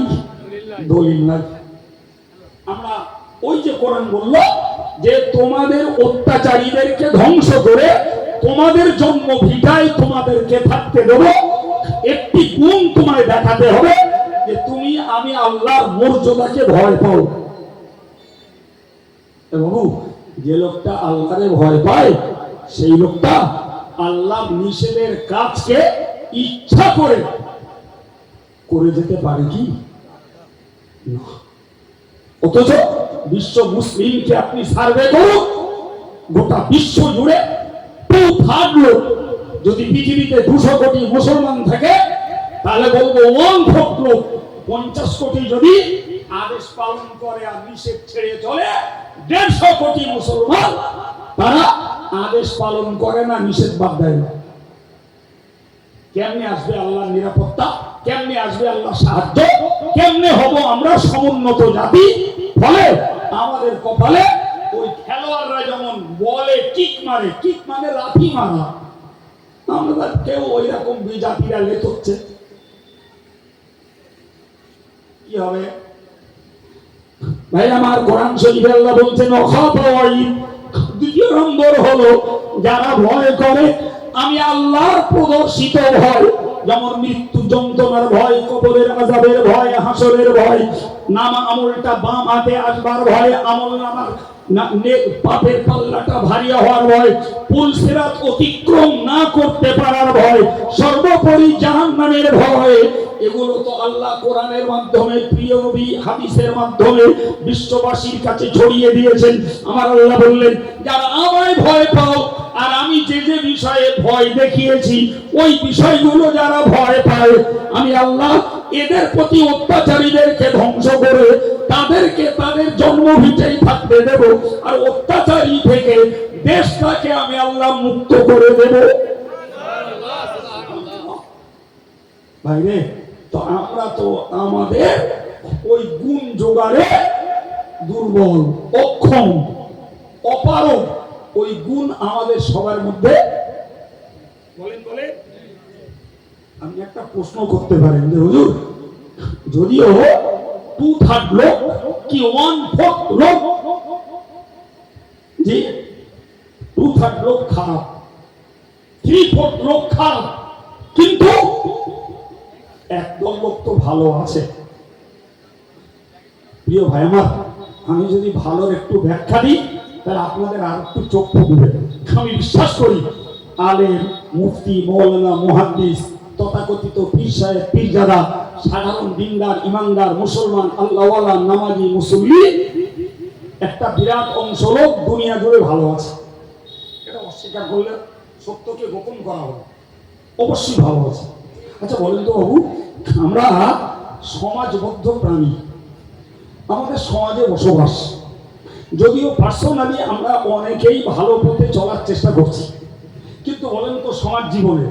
দলিল নাই। আমরা ওই যে কোরআন বলল যে তোমাদের অত্যাচারীদেরকে ধ্বংস করে তোমাদের জন্ম ভিটায় তোমাদেরকে থাকতে দেব, একটি গুণ তোমায় দেখাতে হবে যে তুমি আমি আল্লাহর মর্যাদাকে ভয় পাও। এবং যে লোকটা আল্লাহরে ভয় পায়, সেই লোকটা আল্লাহর নিষেধের কাজকে ইচ্ছা করে যেতে পারে কি না। অথচ বিশ্ব মুসলিমকে আপনি সার্ভে করুন, গোটা বিশ্ব জুড়ে 2/3 লোক, যদি পৃথিবীতে 200 কোটি মুসলমান থাকে, তাহলে বলবো 1/4 লোক, 50 কোটি যদি আদেশ পালন করে আর নিষেধ ছেড়ে চলে, 150 কোটি মুসলমান তারা আদেশ পালন করে না, নিষেধ বাদ দেয় না। কেমনে আসবে আল্লাহর নিরাপত্তা? কেমনে আসবে আল্লাহর সাহায্য? কেমনে হব আমরা সমুন্নত জাতি? ফলে আমাদের কপালে ওই খেলোয়াড়রা যেমন বলে কিক মারে, কিক মানে লাথি মারা, আমরা কেউ ওই রকম বিজাতিরা লেট হচ্ছে। কি হবে ভাই আমার? কোরআন শরীফে আল্লাহ বলছেন, দ্বিতীয় নম্বর হলো যারা ভয় করে আমি আল্লাহর প্রদর্শিত ভয়, যেমন মৃত্যু যন্ত্রণার ভয়, কবরের আযাবের ভয়, হাসরের ভয়, নামা আমলটা বাম হাতে আসবার ভয়, আমল নামার পাপের পাল্লাটা ভারী হওয়ার ভয়, পুল সিরাত অতিক্রম না করতে পারার ভয়, সর্বোপরি জাহান্নামের ভয়। এগুলো তো আল্লাহ কোরআনের মাধ্যমে, প্রিয় নবী হাদিসের মাধ্যমে বিশ্ববাসীর কাছে ছড়িয়ে দিয়েছেন। আমার আল্লাহ বললেন, যারা আমায় ভয় পাও আর আমি যে যে বিষয়ে ভয় দেখিয়েছি ওই বিষয়গুলো যারা ভয় পায়, আমি আল্লাহ এদের প্রতি অত্যাচারীদেরকে ধ্বংস করে তাদেরকে তাদের জন্মভিটেই থাকতে দেব, আর অত্যাচারী থেকে দেশটাকে আমি আল্লাহ মুক্ত করে দেব। ভাইরে, তো আমরা তো আমাদের ওই গুণ জোগাড়ে দুর্বল, অক্ষম, অপারগ। ওই গুণ আমাদের সবার মধ্যে। বলেন আপনি একটা প্রশ্ন করতে পারেন যে হুজুর, যদিও 2/3 লোক কি 1/4 লোক, জি 2/3 লোক খারাপ, 3/4 লোক খারাপ, কিন্তু একদল লোক তো ভালো আছে। প্রিয় ভাই আমার, আমি যদি ভালোর একটু ব্যাখ্যা দিই তাহলে আপনাদের আর একটু চোখ ফুটবে। আমি বিশ্বাস করি আলেম, মুফতি, মৌলানা, মুহাদ্দিস, তথাকথিত পীর সাহেব, পীরজাদা, সাধারণ দিনদার, ইমানদার, মুসলমান, আল্লাহওয়ালা, নামাজি, মুসল্লি, একটা বিরাট অংশ লোক দুনিয়া জুড়ে ভালো আছে। এটা অস্বীকার করলে সত্যকে গোপন করা হবে। অবশ্যই ভালো আছে। আচ্ছা বলেন তো বাবু, আমরা সমাজবদ্ধ প্রাণী, আমাদের সমাজে বসবাস, যদিও পার্সোনালি আমরা অনেকেই ভালো পথে চলার চেষ্টা করছি, কিন্তু বলেন তো সমাজ জীবনে,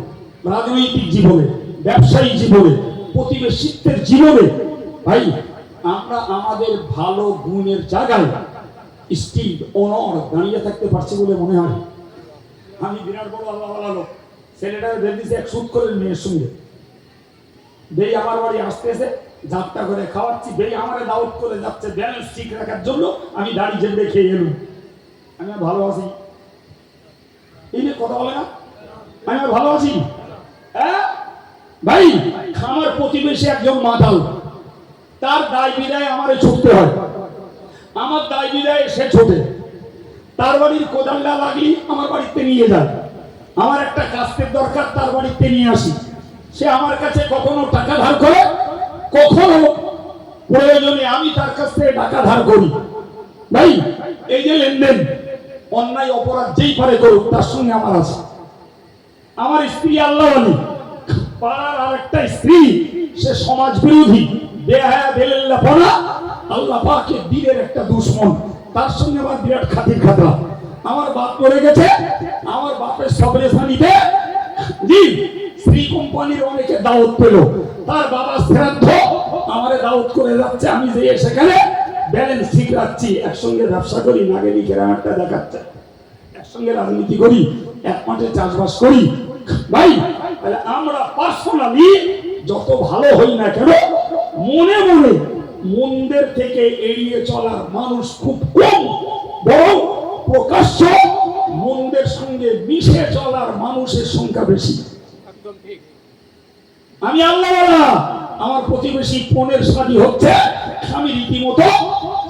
রাজনৈতিক জীবনে, ব্যবসায়ী জীবনে, প্রতিবেশিত্বের জীবনে, ভাই আমরা আমাদের ভালো গুণের জায়গায় স্টিল অনর দাঁড়িয়ে থাকতে পারছি বলে মনে হয়? আমি বিরাট বড় আল্লাহওয়ালা লোক, ছেলেটাকে দেখতেছি এক সুদ করে মেয়ের সঙ্গে, বেই আমার বাড়ি আসতেছে, যাত্রা করে খাওয়াচ্ছি, বেই আমারে দাওয়াত করে যাচ্ছে ব্যালেন্স ঠিক রাখার জন্য, আমি দাড়ি জেবে খেয়ে এলুম। আমি ভালো আছি, এই নিয়ে কথা বলে না, আমি ভালো আছি। ভাই আমার প্রতিবেশী একজন মাতাল, তার দায় বিদায় আমারে ছুটতে হয়, আমার দায় বিদায় সে ছোটে, তার বাড়ির কোদালটা লাগলি আমার বাড়িতে নিয়ে যায়, আমার একটা কাস্তের দরকার, তার বাড়িতে নিয়ে আসি, সে আমার কাছে কখনো টাকা ধার করে, কখনো প্রয়োজনে আমি তার কাছ থেকে টাকা ধার করি। ভাই এই যে লেনদেন, অন্যায় অপরাধ যেই পারে করুক, তার সঙ্গে আমার আছে। আমার স্ত্রী আল্লাহওয়ালি, পাড়ার আর একটা স্ত্রী সে সমাজ বিরোধী, বেহায়া, বেলেল্লাপনা, আল্লাহ পাকের দিনের একটা দুশ্মন, তার সঙ্গে আমার বিরাট খাতির খাতরা। আমার বাপ মরে গেছে, আমার বাপের সবরেশানিতে জি শ্রী কোম্পানির অনেকে দাওয়াত পেল, তার বাবা শ্রাদ্ধ আমারে দাওয়াত করে যাচ্ছে, আমি যে সেখানে ব্যালেন্স ঠিক রাখছি, একসঙ্গে ব্যবসা করি, নাগেরি কেরামাটা দেখাচ্ছে, একসঙ্গে রাজনীতি করি, এক মাঠে চাষবাস করি। ভাই তাহলে আমরা পার্সোনালি যত ভালো হই না কেন, মনে মনে মন্দের থেকে এড়িয়ে চলার মানুষ খুব কম, বরং প্রকাশ্য মন্দের সঙ্গে মিশে চলার মানুষের সংখ্যা বেশি। আমি আল্লাহওয়ালা, আমার প্রতিবেশী পনের শাদী হচ্ছে, আমি রীতিমতো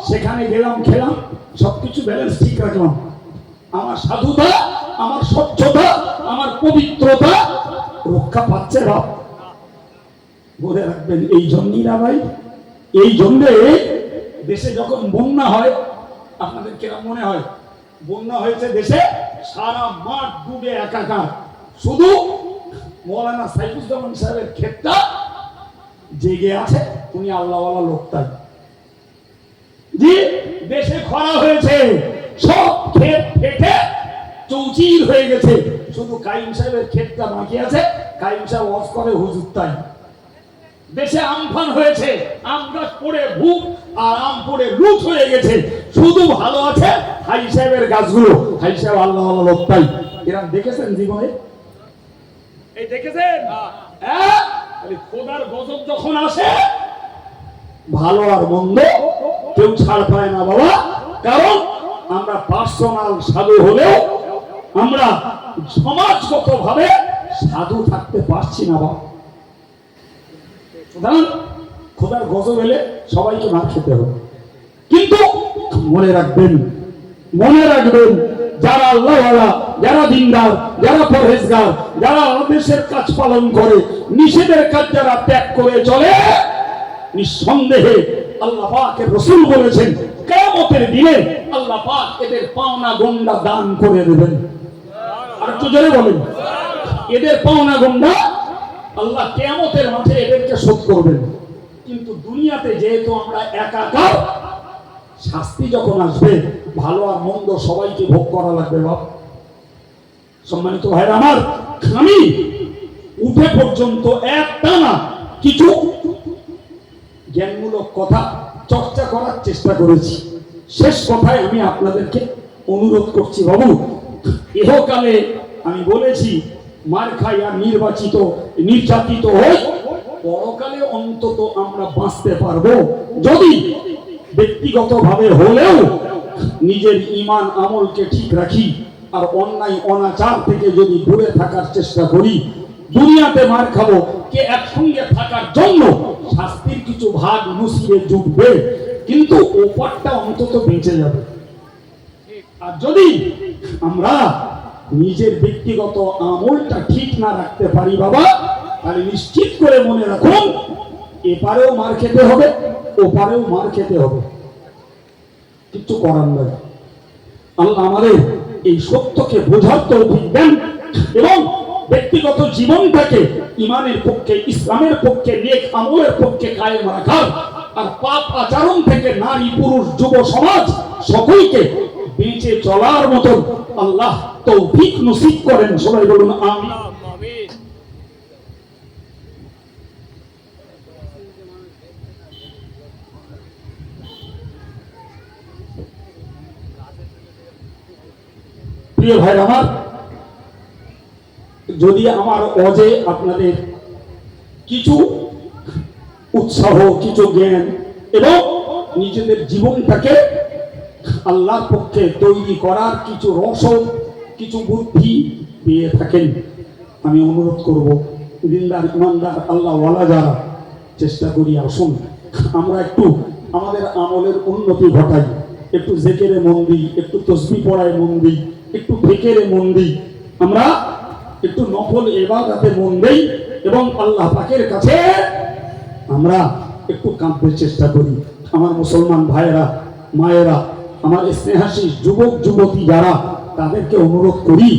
সেখানে গেলাম, খেলাম, সবকিছু ব্যালেন্স ঠিক রাখলাম। আমার সাধুতা, আমার স্বচ্ছতা, আমার পবিত্রতা রক্ষা পাচ্ছে বাপ। বলে রাখবেন এই জন্যই না ভাই, এই জন্যে দেশে যখন বন্যা হয়, আপনাদের কেমন মনে হয়? বন্যা হয়েছে দেশে, সারা মাঠ ডুবে একাকার, শুধু মৌলানা সাইফুজ্জামান সাহেবের ক্ষেতটা জেগে আছে, উনি আল্লাহওয়ালা লোক। তাই জি দেশে খরা হয়েছে, সব ক্ষেত ফেটে চৌচির হয়ে গেছে, শুধু কাইম সাহেবের ক্ষেতটা বাকি আছে, কাইম সাহেব ওয়াজ করে হুজুর। তাই দেশে আমফান হয়েছে, আম গাছ পড়ে ভূত আর আম পড়ে লুট হয়ে গেছে, শুধু ভালো আছে হাই সাহেবের গাছগুলো। হাই সাহেব আল্লাহওয়ালা লোক। তাই এরা দেখেছেন জীবনে, এই দেখেছেন খোদার গজব যখন আসে, ভালো আর মন্দ কেউ ছাড় পায় না বাবা। কারণ আমরা পার্সোনাল সাধু হলেও আমরা সমাজগত ভাবে সাধু থাকতে পারছি না বাবা। সুতরাং খোদার গজব এলে সবাইকে মার খেতে হবে। কিন্তু মনে রাখবেন, মনে রাখবেন, যারা আল্লাহওয়ালা, যারা দিনদার, যারা পরহেজগার, যারা আদেশের কাজ পালন করে, নিষেধের কাজ যারা ত্যাগ করে চলে, নিঃসন্দেহে আল্লাহ পাকের রাসূল বলেছেন কিয়ামতের দিনে আল্লাহ পাক এদের পাওনা গন্ডা দান করে দেবেন। আর একটু জোরে বলেন, এদের পাওনা গন্ডা আল্লাহ কিয়ামতের মাঠে এদেরকে শোধ করবেন। কি কিন্তু দুনিয়াতে যেহেতু আমরা একাকার, শাস্তি যখন আসবে ভালো আর মন্দ সবাইকে ভোগ করা লাগবে। বাপ সম্মানিত ভাইরা আমার, আমি উঠে পর্যন্ত একটানা কিছু জ্ঞানমূলক কথা চর্চা করার চেষ্টা করেছি। শেষ কথায় আমি আপনাদেরকে অনুরোধ করছি, বাবু ইহকালে আমি বলেছি মার খাই আর নির্যাতিত হই, পরকালে অন্তত আমরা বাঁচতে পারবো যদি ব্যক্তিগতভাবে হলেও নিজের ঈমান আমলকে ঠিক রাখি আর অন্যায় অনাচার থেকে যদি দূরে থাকার চেষ্টা করি। দুনিয়াতে মার খাবো, কে একসঙ্গে থাকার জন্য শাস্তির কিছু ভাগ নসিবে জুটবে, কিন্তু ওপারটা অন্তত বেঁচে যাবে। আর যদি আমরা নিজের ব্যক্তিগত আমলটা ঠিক না রাখতে পারি বাবা, তাহলে নিশ্চিত করে মনে রাখুন এপারেও মার খেতে হবে, ওপারেও মার খেতে হবে, কিছু করার নয়। আল্লাহ আমাদের এই সত্যকে বোঝার তৌফিক দেন এবং ব্যক্তিগত জীবনটাকে ইমানের পক্ষে, ইসলামের পক্ষে, নেক আমলের পক্ষে কায়েম রাখার, আর পাপ আচরণ থেকে নারী পুরুষ যুব সমাজ সকলকে বেঁচে চলার মতন আল্লাহ তৌফিক নসিব করেন। সবাই বলুন আমিন। প্রিয় ভাই আমার, যদি আমার অজে আপনাদের কিছু উৎসাহ, কিছু জ্ঞান এবং নিজেদের জীবনটাকে আল্লাহর পক্ষে তৈরি করার কিছু রসদ, কিছু বুদ্ধি পেয়ে থাকেন, আমি অনুরোধ করব দিনদার ইমানদার আল্লাহওয়ালা যারা, চেষ্টা করি আসুন আমরা একটু আমাদের আমলের উন্নতি ঘটাই, একটু জিকিরে মন দিই, একটু তাসবিহ পড়ায় মন দিই, একটু ফিকিরে মন দিই, আমরা একটু নফল ইবাদতে মন দেই এবং আল্লাহ পাকের কাছে আমরা একটু কাঁদতে চেষ্টা করি। আমার মুসলমান ভাইয়েরা, মায়েরা, আমার স্নেহাশী যুবক যুবতী যারা, তাদেরকে অনুরোধ করি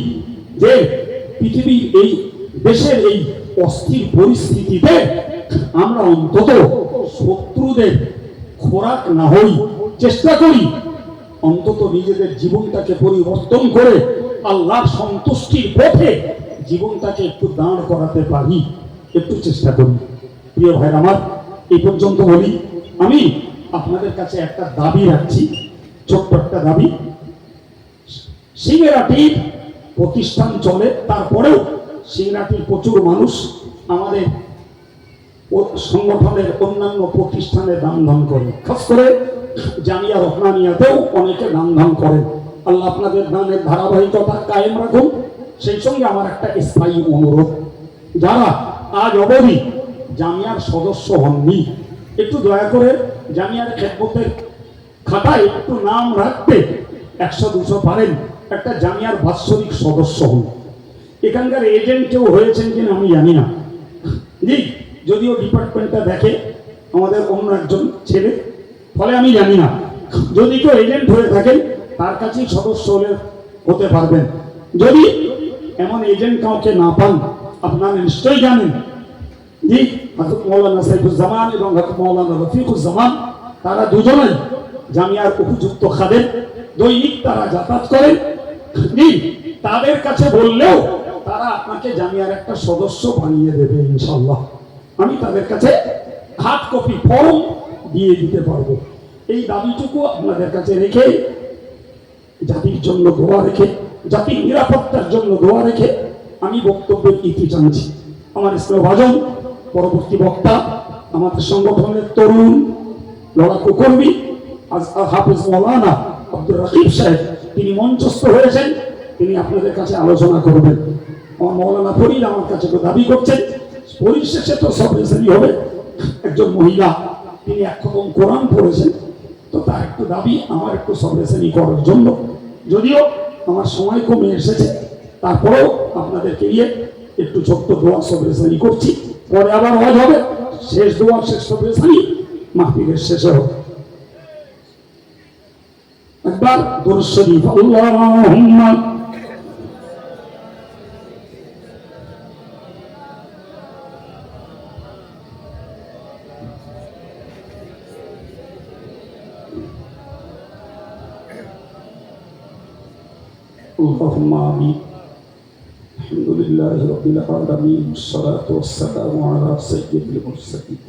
যে পৃথিবীর এই দেশের এই অস্থির পরিস্থিতিতে আমরা অন্তত শত্রুদের খোরাক না হই, চেষ্টা করি অন্তত নিজেদের জীবনটাকে পরিবর্তন করে আল্লাহর সন্তুষ্টির পথে জীবনটাকে একটু দাঁড় করাতে পারি, একটু চেষ্টা করি। প্রিয় ভাই আমার, এই পর্যন্ত বলি। আমি আপনাদের কাছে একটা দাবি রাখছি, ছোট্ট একটা দাবি। সিংড়াটির প্রতিষ্ঠান চলে, তারপরেও সিংড়াটির প্রচুর মানুষ আমাদের সংগঠনের অন্যান্য প্রতিষ্ঠানে দান ধান করে, খাস করে জামিয়া রহমানিয়াতেও অনেকে দান ধান করেন। আল্লাহ আপনাদের দানের ধারাবাহিকতা কায়েম রাখুন। সেই সঙ্গে আমার একটা স্থায়ী অনুরোধ, যারা আজ অবধি জামিয়ার সদস্য হননি, একটু দয়া করে জামিয়ার খেদমতের খাতায় একটু নাম রাখতে 100-200 পারেন একটা জামিয়ার বাৎসরিক সদস্য হন। এখানকার এজেন্ট কেউ হয়েছেন কিনা আমি জানি না, জি, যদিও ডিপার্টমেন্টটা দেখে আমাদের অন্য একজন ছেলে, ফলে আমি জানি না। যদি কেউ এজেন্ট হয়ে থাকেন তার কাছেই সদস্য হতে পারবেন। যদি এমন এজেন্ট কাউকে না পান, আপনারা নিশ্চয়ই জানেন জি হযরত মাওলানা সাইফুজ্জামান এবং হযরত মাওলানা রফিকুজ্জামান, তারা দুজনেই জামিয়ার উপযুক্ত খাদেম, দৈনিক তারা যাতায়াত করেন। জি, তাদের কাছে বললেও তারা আপনাকে জামিয়ার একটা সদস্য বানিয়ে দেবে ইনশাআল্লাহ। আমি তাদের কাছে হার্ড কপি ফর্ম দিয়ে দিতে পারবো। এই দাবিটুকু আপনাদের কাছে রেখে, জাতির জন্য দোয়া রেখে, জাতির নিরাপত্তার জন্য দোয়া রেখে আমি বক্তব্যের ইতি জানছি। আমার স্নেহভাজন পরবর্তী বক্তা, আমাদের সংগঠনের তরুণ লড়াকু কর্মী হাফেজ মাওলানা আব্দুর রাকিব সাহেব, তিনি মঞ্চস্থ হয়েছেন, তিনি আপনাদের কাছে আলোচনা করবেন। আমার মাওলানা ফরিদ আমার কাছে তো দাবি করছেন, পরিশেষে তো সব রেসানি হবে। একজন মহিলা, তিনি এক খতম কোরআন পড়েছেন, তো তার একটু দাবি আমার একটু সব রেসানি করার জন্য। যদিও আমার সময় কমে এসেছে, তারপরেও আপনাদেরকে নিয়ে একটু ছোট্ট দোয়া সব রেসানি করছি। পরে আবার ওয়াজ হবে, শেষ দোয়া, শেষ সব রেসানি মাহফিলের শেষে হবে। একবার দুরূদ শরীফ, আল্লাহুম্মা اللهم آمين. الحمد لله رب العالمين، والصلاة والسلام على سيد المرسلين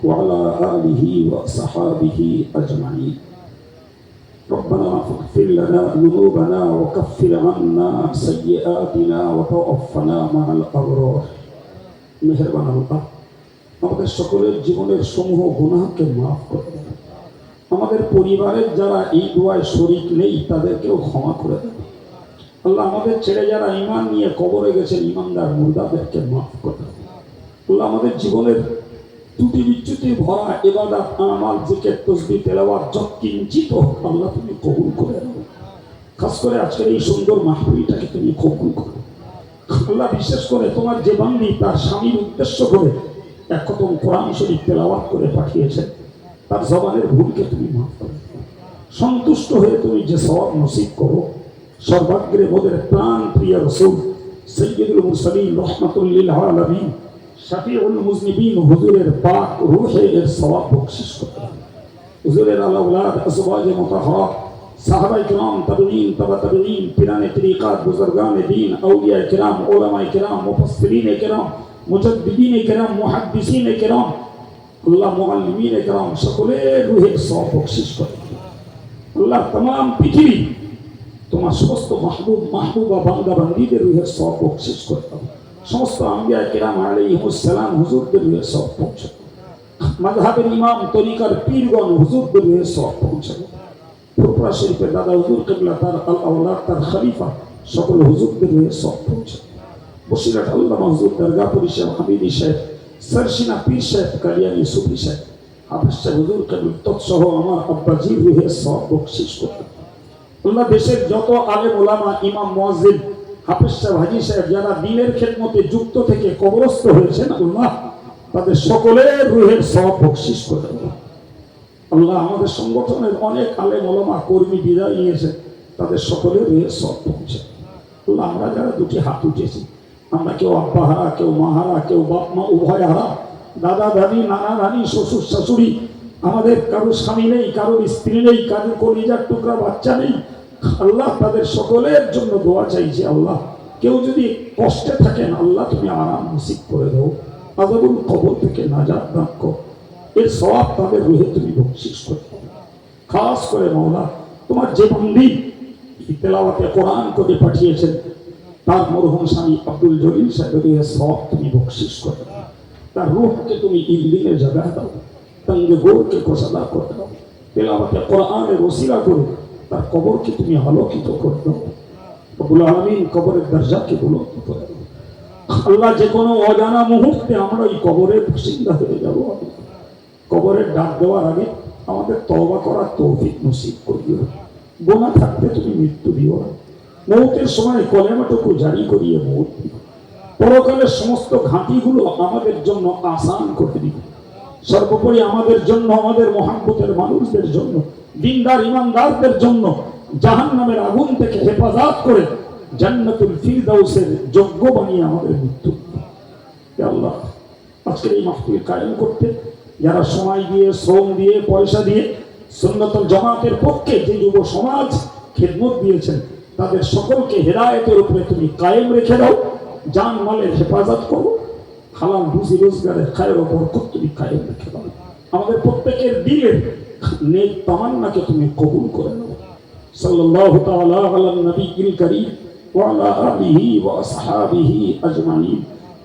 وعلى آله وصحابه أجمعين. ربنا فاغفر لنا ذنوبنا وكفر عنا سيئاتنا وتوفنا مع الأبرار. মেহেরবান আল্লাহ, আমাদের সকলের জীবনের সমূহ গুনাহকে মাফ করে দেন। আমাদের পরিবারের যারা এই দোয়ায় শরীক নেই তাদেরকেও ক্ষমা করে দেন। আল্লাহ, আমাদের ছেড়ে যারা ঈমান নিয়ে কবরে গেছেন ঈমানদার মুর্দাদেরকে মাফ করে দেন। আল্লাহ, আমাদের জীবনের ত্রুটি বিচ্যুতি ভরা ইবাদত আমাল জিকির তাসবিহ তেলাওয়াত যত কিঞ্চিত আল্লাহ তুমি কবুল করে নাও। খাস করে আজকের এই সুন্দর মাহফিলটাকে তুমি কবুল করো আল্লাহ। বিশেষ করে তোমার যে বান্দী তার স্বামীর উদ্দেশ্য করে এক খতম কোরআন শরীফ তেলাওয়াত করে পাঠিয়েছেন, তার জবানের ভুলকে তুমি মাফ করো। সন্তুষ্ট হয়ে তুমি যে সওয়াব নসিব করো। সর্বাগ্রে মোদের প্রাণ প্রিয় রাসূল সাইয়্যিদুল মুরসালিন রাহমাতুল লিল আলামিন শাফিউল মুজনিবিন হুজুরের পাক রূহে এর সওয়াব বখশিশ করো। হুজুরের আলা আওলাদ আসওয়াজে মুতাহহারা সাহাবায়ে কিরাম তাবেঈন তাবা তাবেঈন পিরানে তরিকাত বুজুর্গানে দ্বীন আউলিয়ায়ে কিরাম উলামায়ে কিরাম মুফাসসিরিনে কিরাম মুজাদ্দিদিনে কিরাম মুহাদ্দিসিনে কিরাম আল্লাহ মুআল্লিমিনে কিরাম সকলের রূহের সওয়াব বখশিশ করো। আল্লাহ, तमाम পৃথিবী তোমার সমস্ত মাহবুবা বান্দা বান্দীদের রূহের সওয়াব বখশিশ করে দাও। সমস্ত আম্বিয়া কিরাম আলাইহিমুস সালাম হুজুরদের রূহের সওয়াব পৌঁছে দাও। মাযহাবের ইমাম তরিকার পীরগণ হুজুরদের রূহের সওয়াব পৌঁছে দাও। ফুরফুরা শরীফের দাদা হুজুর কিবলা তার আল আওলাদ তার খলিফা সকল হুজুরদের রূহের সওয়াব পৌঁছে দাও। বসিরহাট আল্লামা হুজুর দরগাহপুরী সাহেব হামিদি সাহেব সরসিনা পীর সাহেব কালিয়ানী সুফি সাহেব হাফেজ সাহেব হুজুর কিবলা তৎসহ আমার আব্বাজির রূহের সওয়াব বখশিশ করে দাও। আল্লাহ, দেশের যত আলেম ওলামা ইমাম মুয়াজ্জিন হাফেজ সাহেব হাজী সাহেব যারা দ্বীনের খেদমতে যুক্ত থেকে কবরস্থ হয়েছেন, আল্লাহ তাদের সকলের রূহের সওয়াব বখশিশ করে দাও। আল্লাহ, আমাদের সংগঠনের অনেক আলেম ওলামা কর্মী বিদায় নিয়েছে, তাদের সকলের রূহের সওয়াব পৌঁছে। আল্লাহ, আমরা যারা দুটি হাত উঠেছি, আমরা কেউ আব্বা হারা, কেউ মা হারা, কেউ বাপ মা উভয় হারা, দাদা দাদি নানা নানি শ্বশুর শাশুড়ি, আমাদের কারো স্বামী নেই, কারোর স্ত্রী নেই, কারোর কলিজার টুকরা বাচ্চা নেই। আল্লাহ, তাদের সকলের জন্য দোয়া চাইছি। আল্লাহ, কেউ যদি কষ্টে থাকেন আল্লাহ তুমি আরাম নসিব করে দাও, আযাবুল কবর থেকে নাজাত দান করো, এর সওয়াব তাদের রূহে তুমি বখশিশ করে দাও। খাস করে মাওলা, তোমার যে বান্দী তেলাওয়াতে কোরআন করে পাঠিয়েছেন তার মরহুম স্বামী আব্দুল জলিল সাহেবের রূহে সওয়াব তুমি বখশিশ করে দাও। তার রূহকে তুমি ইল্লিনের জায়গায় দাও, তঙ্গে গোরকে কোষাদা করে দাও। তেলাওয়াতে কোরআনের ওসিলা করে তার কবরকে তুমি আলোকিত করে দাও। রব্বুল আলামিন কবরের দরজাকে বুলন্দ করে দাও। আল্লাহ, যে কোনো অজানা মুহূর্তে আমরা এই কবরের বাসিন্দা হয়ে যাব। কবরের ডাক দেওয়ার আগে আমাদের তওবা করার তৌফিক নসিব করিও। গোনা থাকতে তুমি মৃত্যু দিও না। মৌতের সময় কলেমাটুকু জারি করিয়ে মৌত দিও। পরকালের সমস্ত ঘাঁটিগুলো আমাদের জন্য আসান করে দিও। সর্বোপরি আমাদের জন্য, আমাদের মহাব্বতের মানুষদের জন্য, দিনদার ইমানদারদের জন্য জাহান্নামের আগুন থেকে হেফাজত করে জান্নাতুল ফিরদাউসের যোগ্য বানিয়ে আমাদের মৃত্যু। হে আল্লাহ, আজকের এই মাহফিল কায়েম করতে যারা সময় দিয়ে, শ্রম দিয়ে, পয়সা দিয়ে সুন্নতুল জামাতের পক্ষে যে যুব সমাজ খেদমত দিয়েছেন তাদের সকলকে হেদায়েতের উপরে তুমি কায়েম রেখে দাও। জান মালের হেফাজত করো, হালাল রুজি রোজগারের খায়ের ও বরকত তুমি কায়েম রেখে দাও। আমাদের প্রত্যেকের দিলের নেক তামান্নাকে তুমি কবুল করে নাও। সাল্লাল্লাহু তাআলা আলা নবিয়িল কারীম ওয়া আলা আলিহি ওয়া আসহাবিহি আজমাইন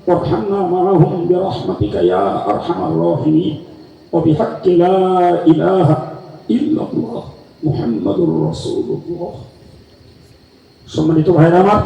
ওয়ারহামনা মাআহুম বিরহমাতিকা ইয়া আরহামার রাহিমিন ওয়া বিহাক্কি লা ইলাহা ইল্লাল্লাহ মুহাম্মাদুর রাসূলুল্লাহ। সম্মানিত ভাইরা আমার,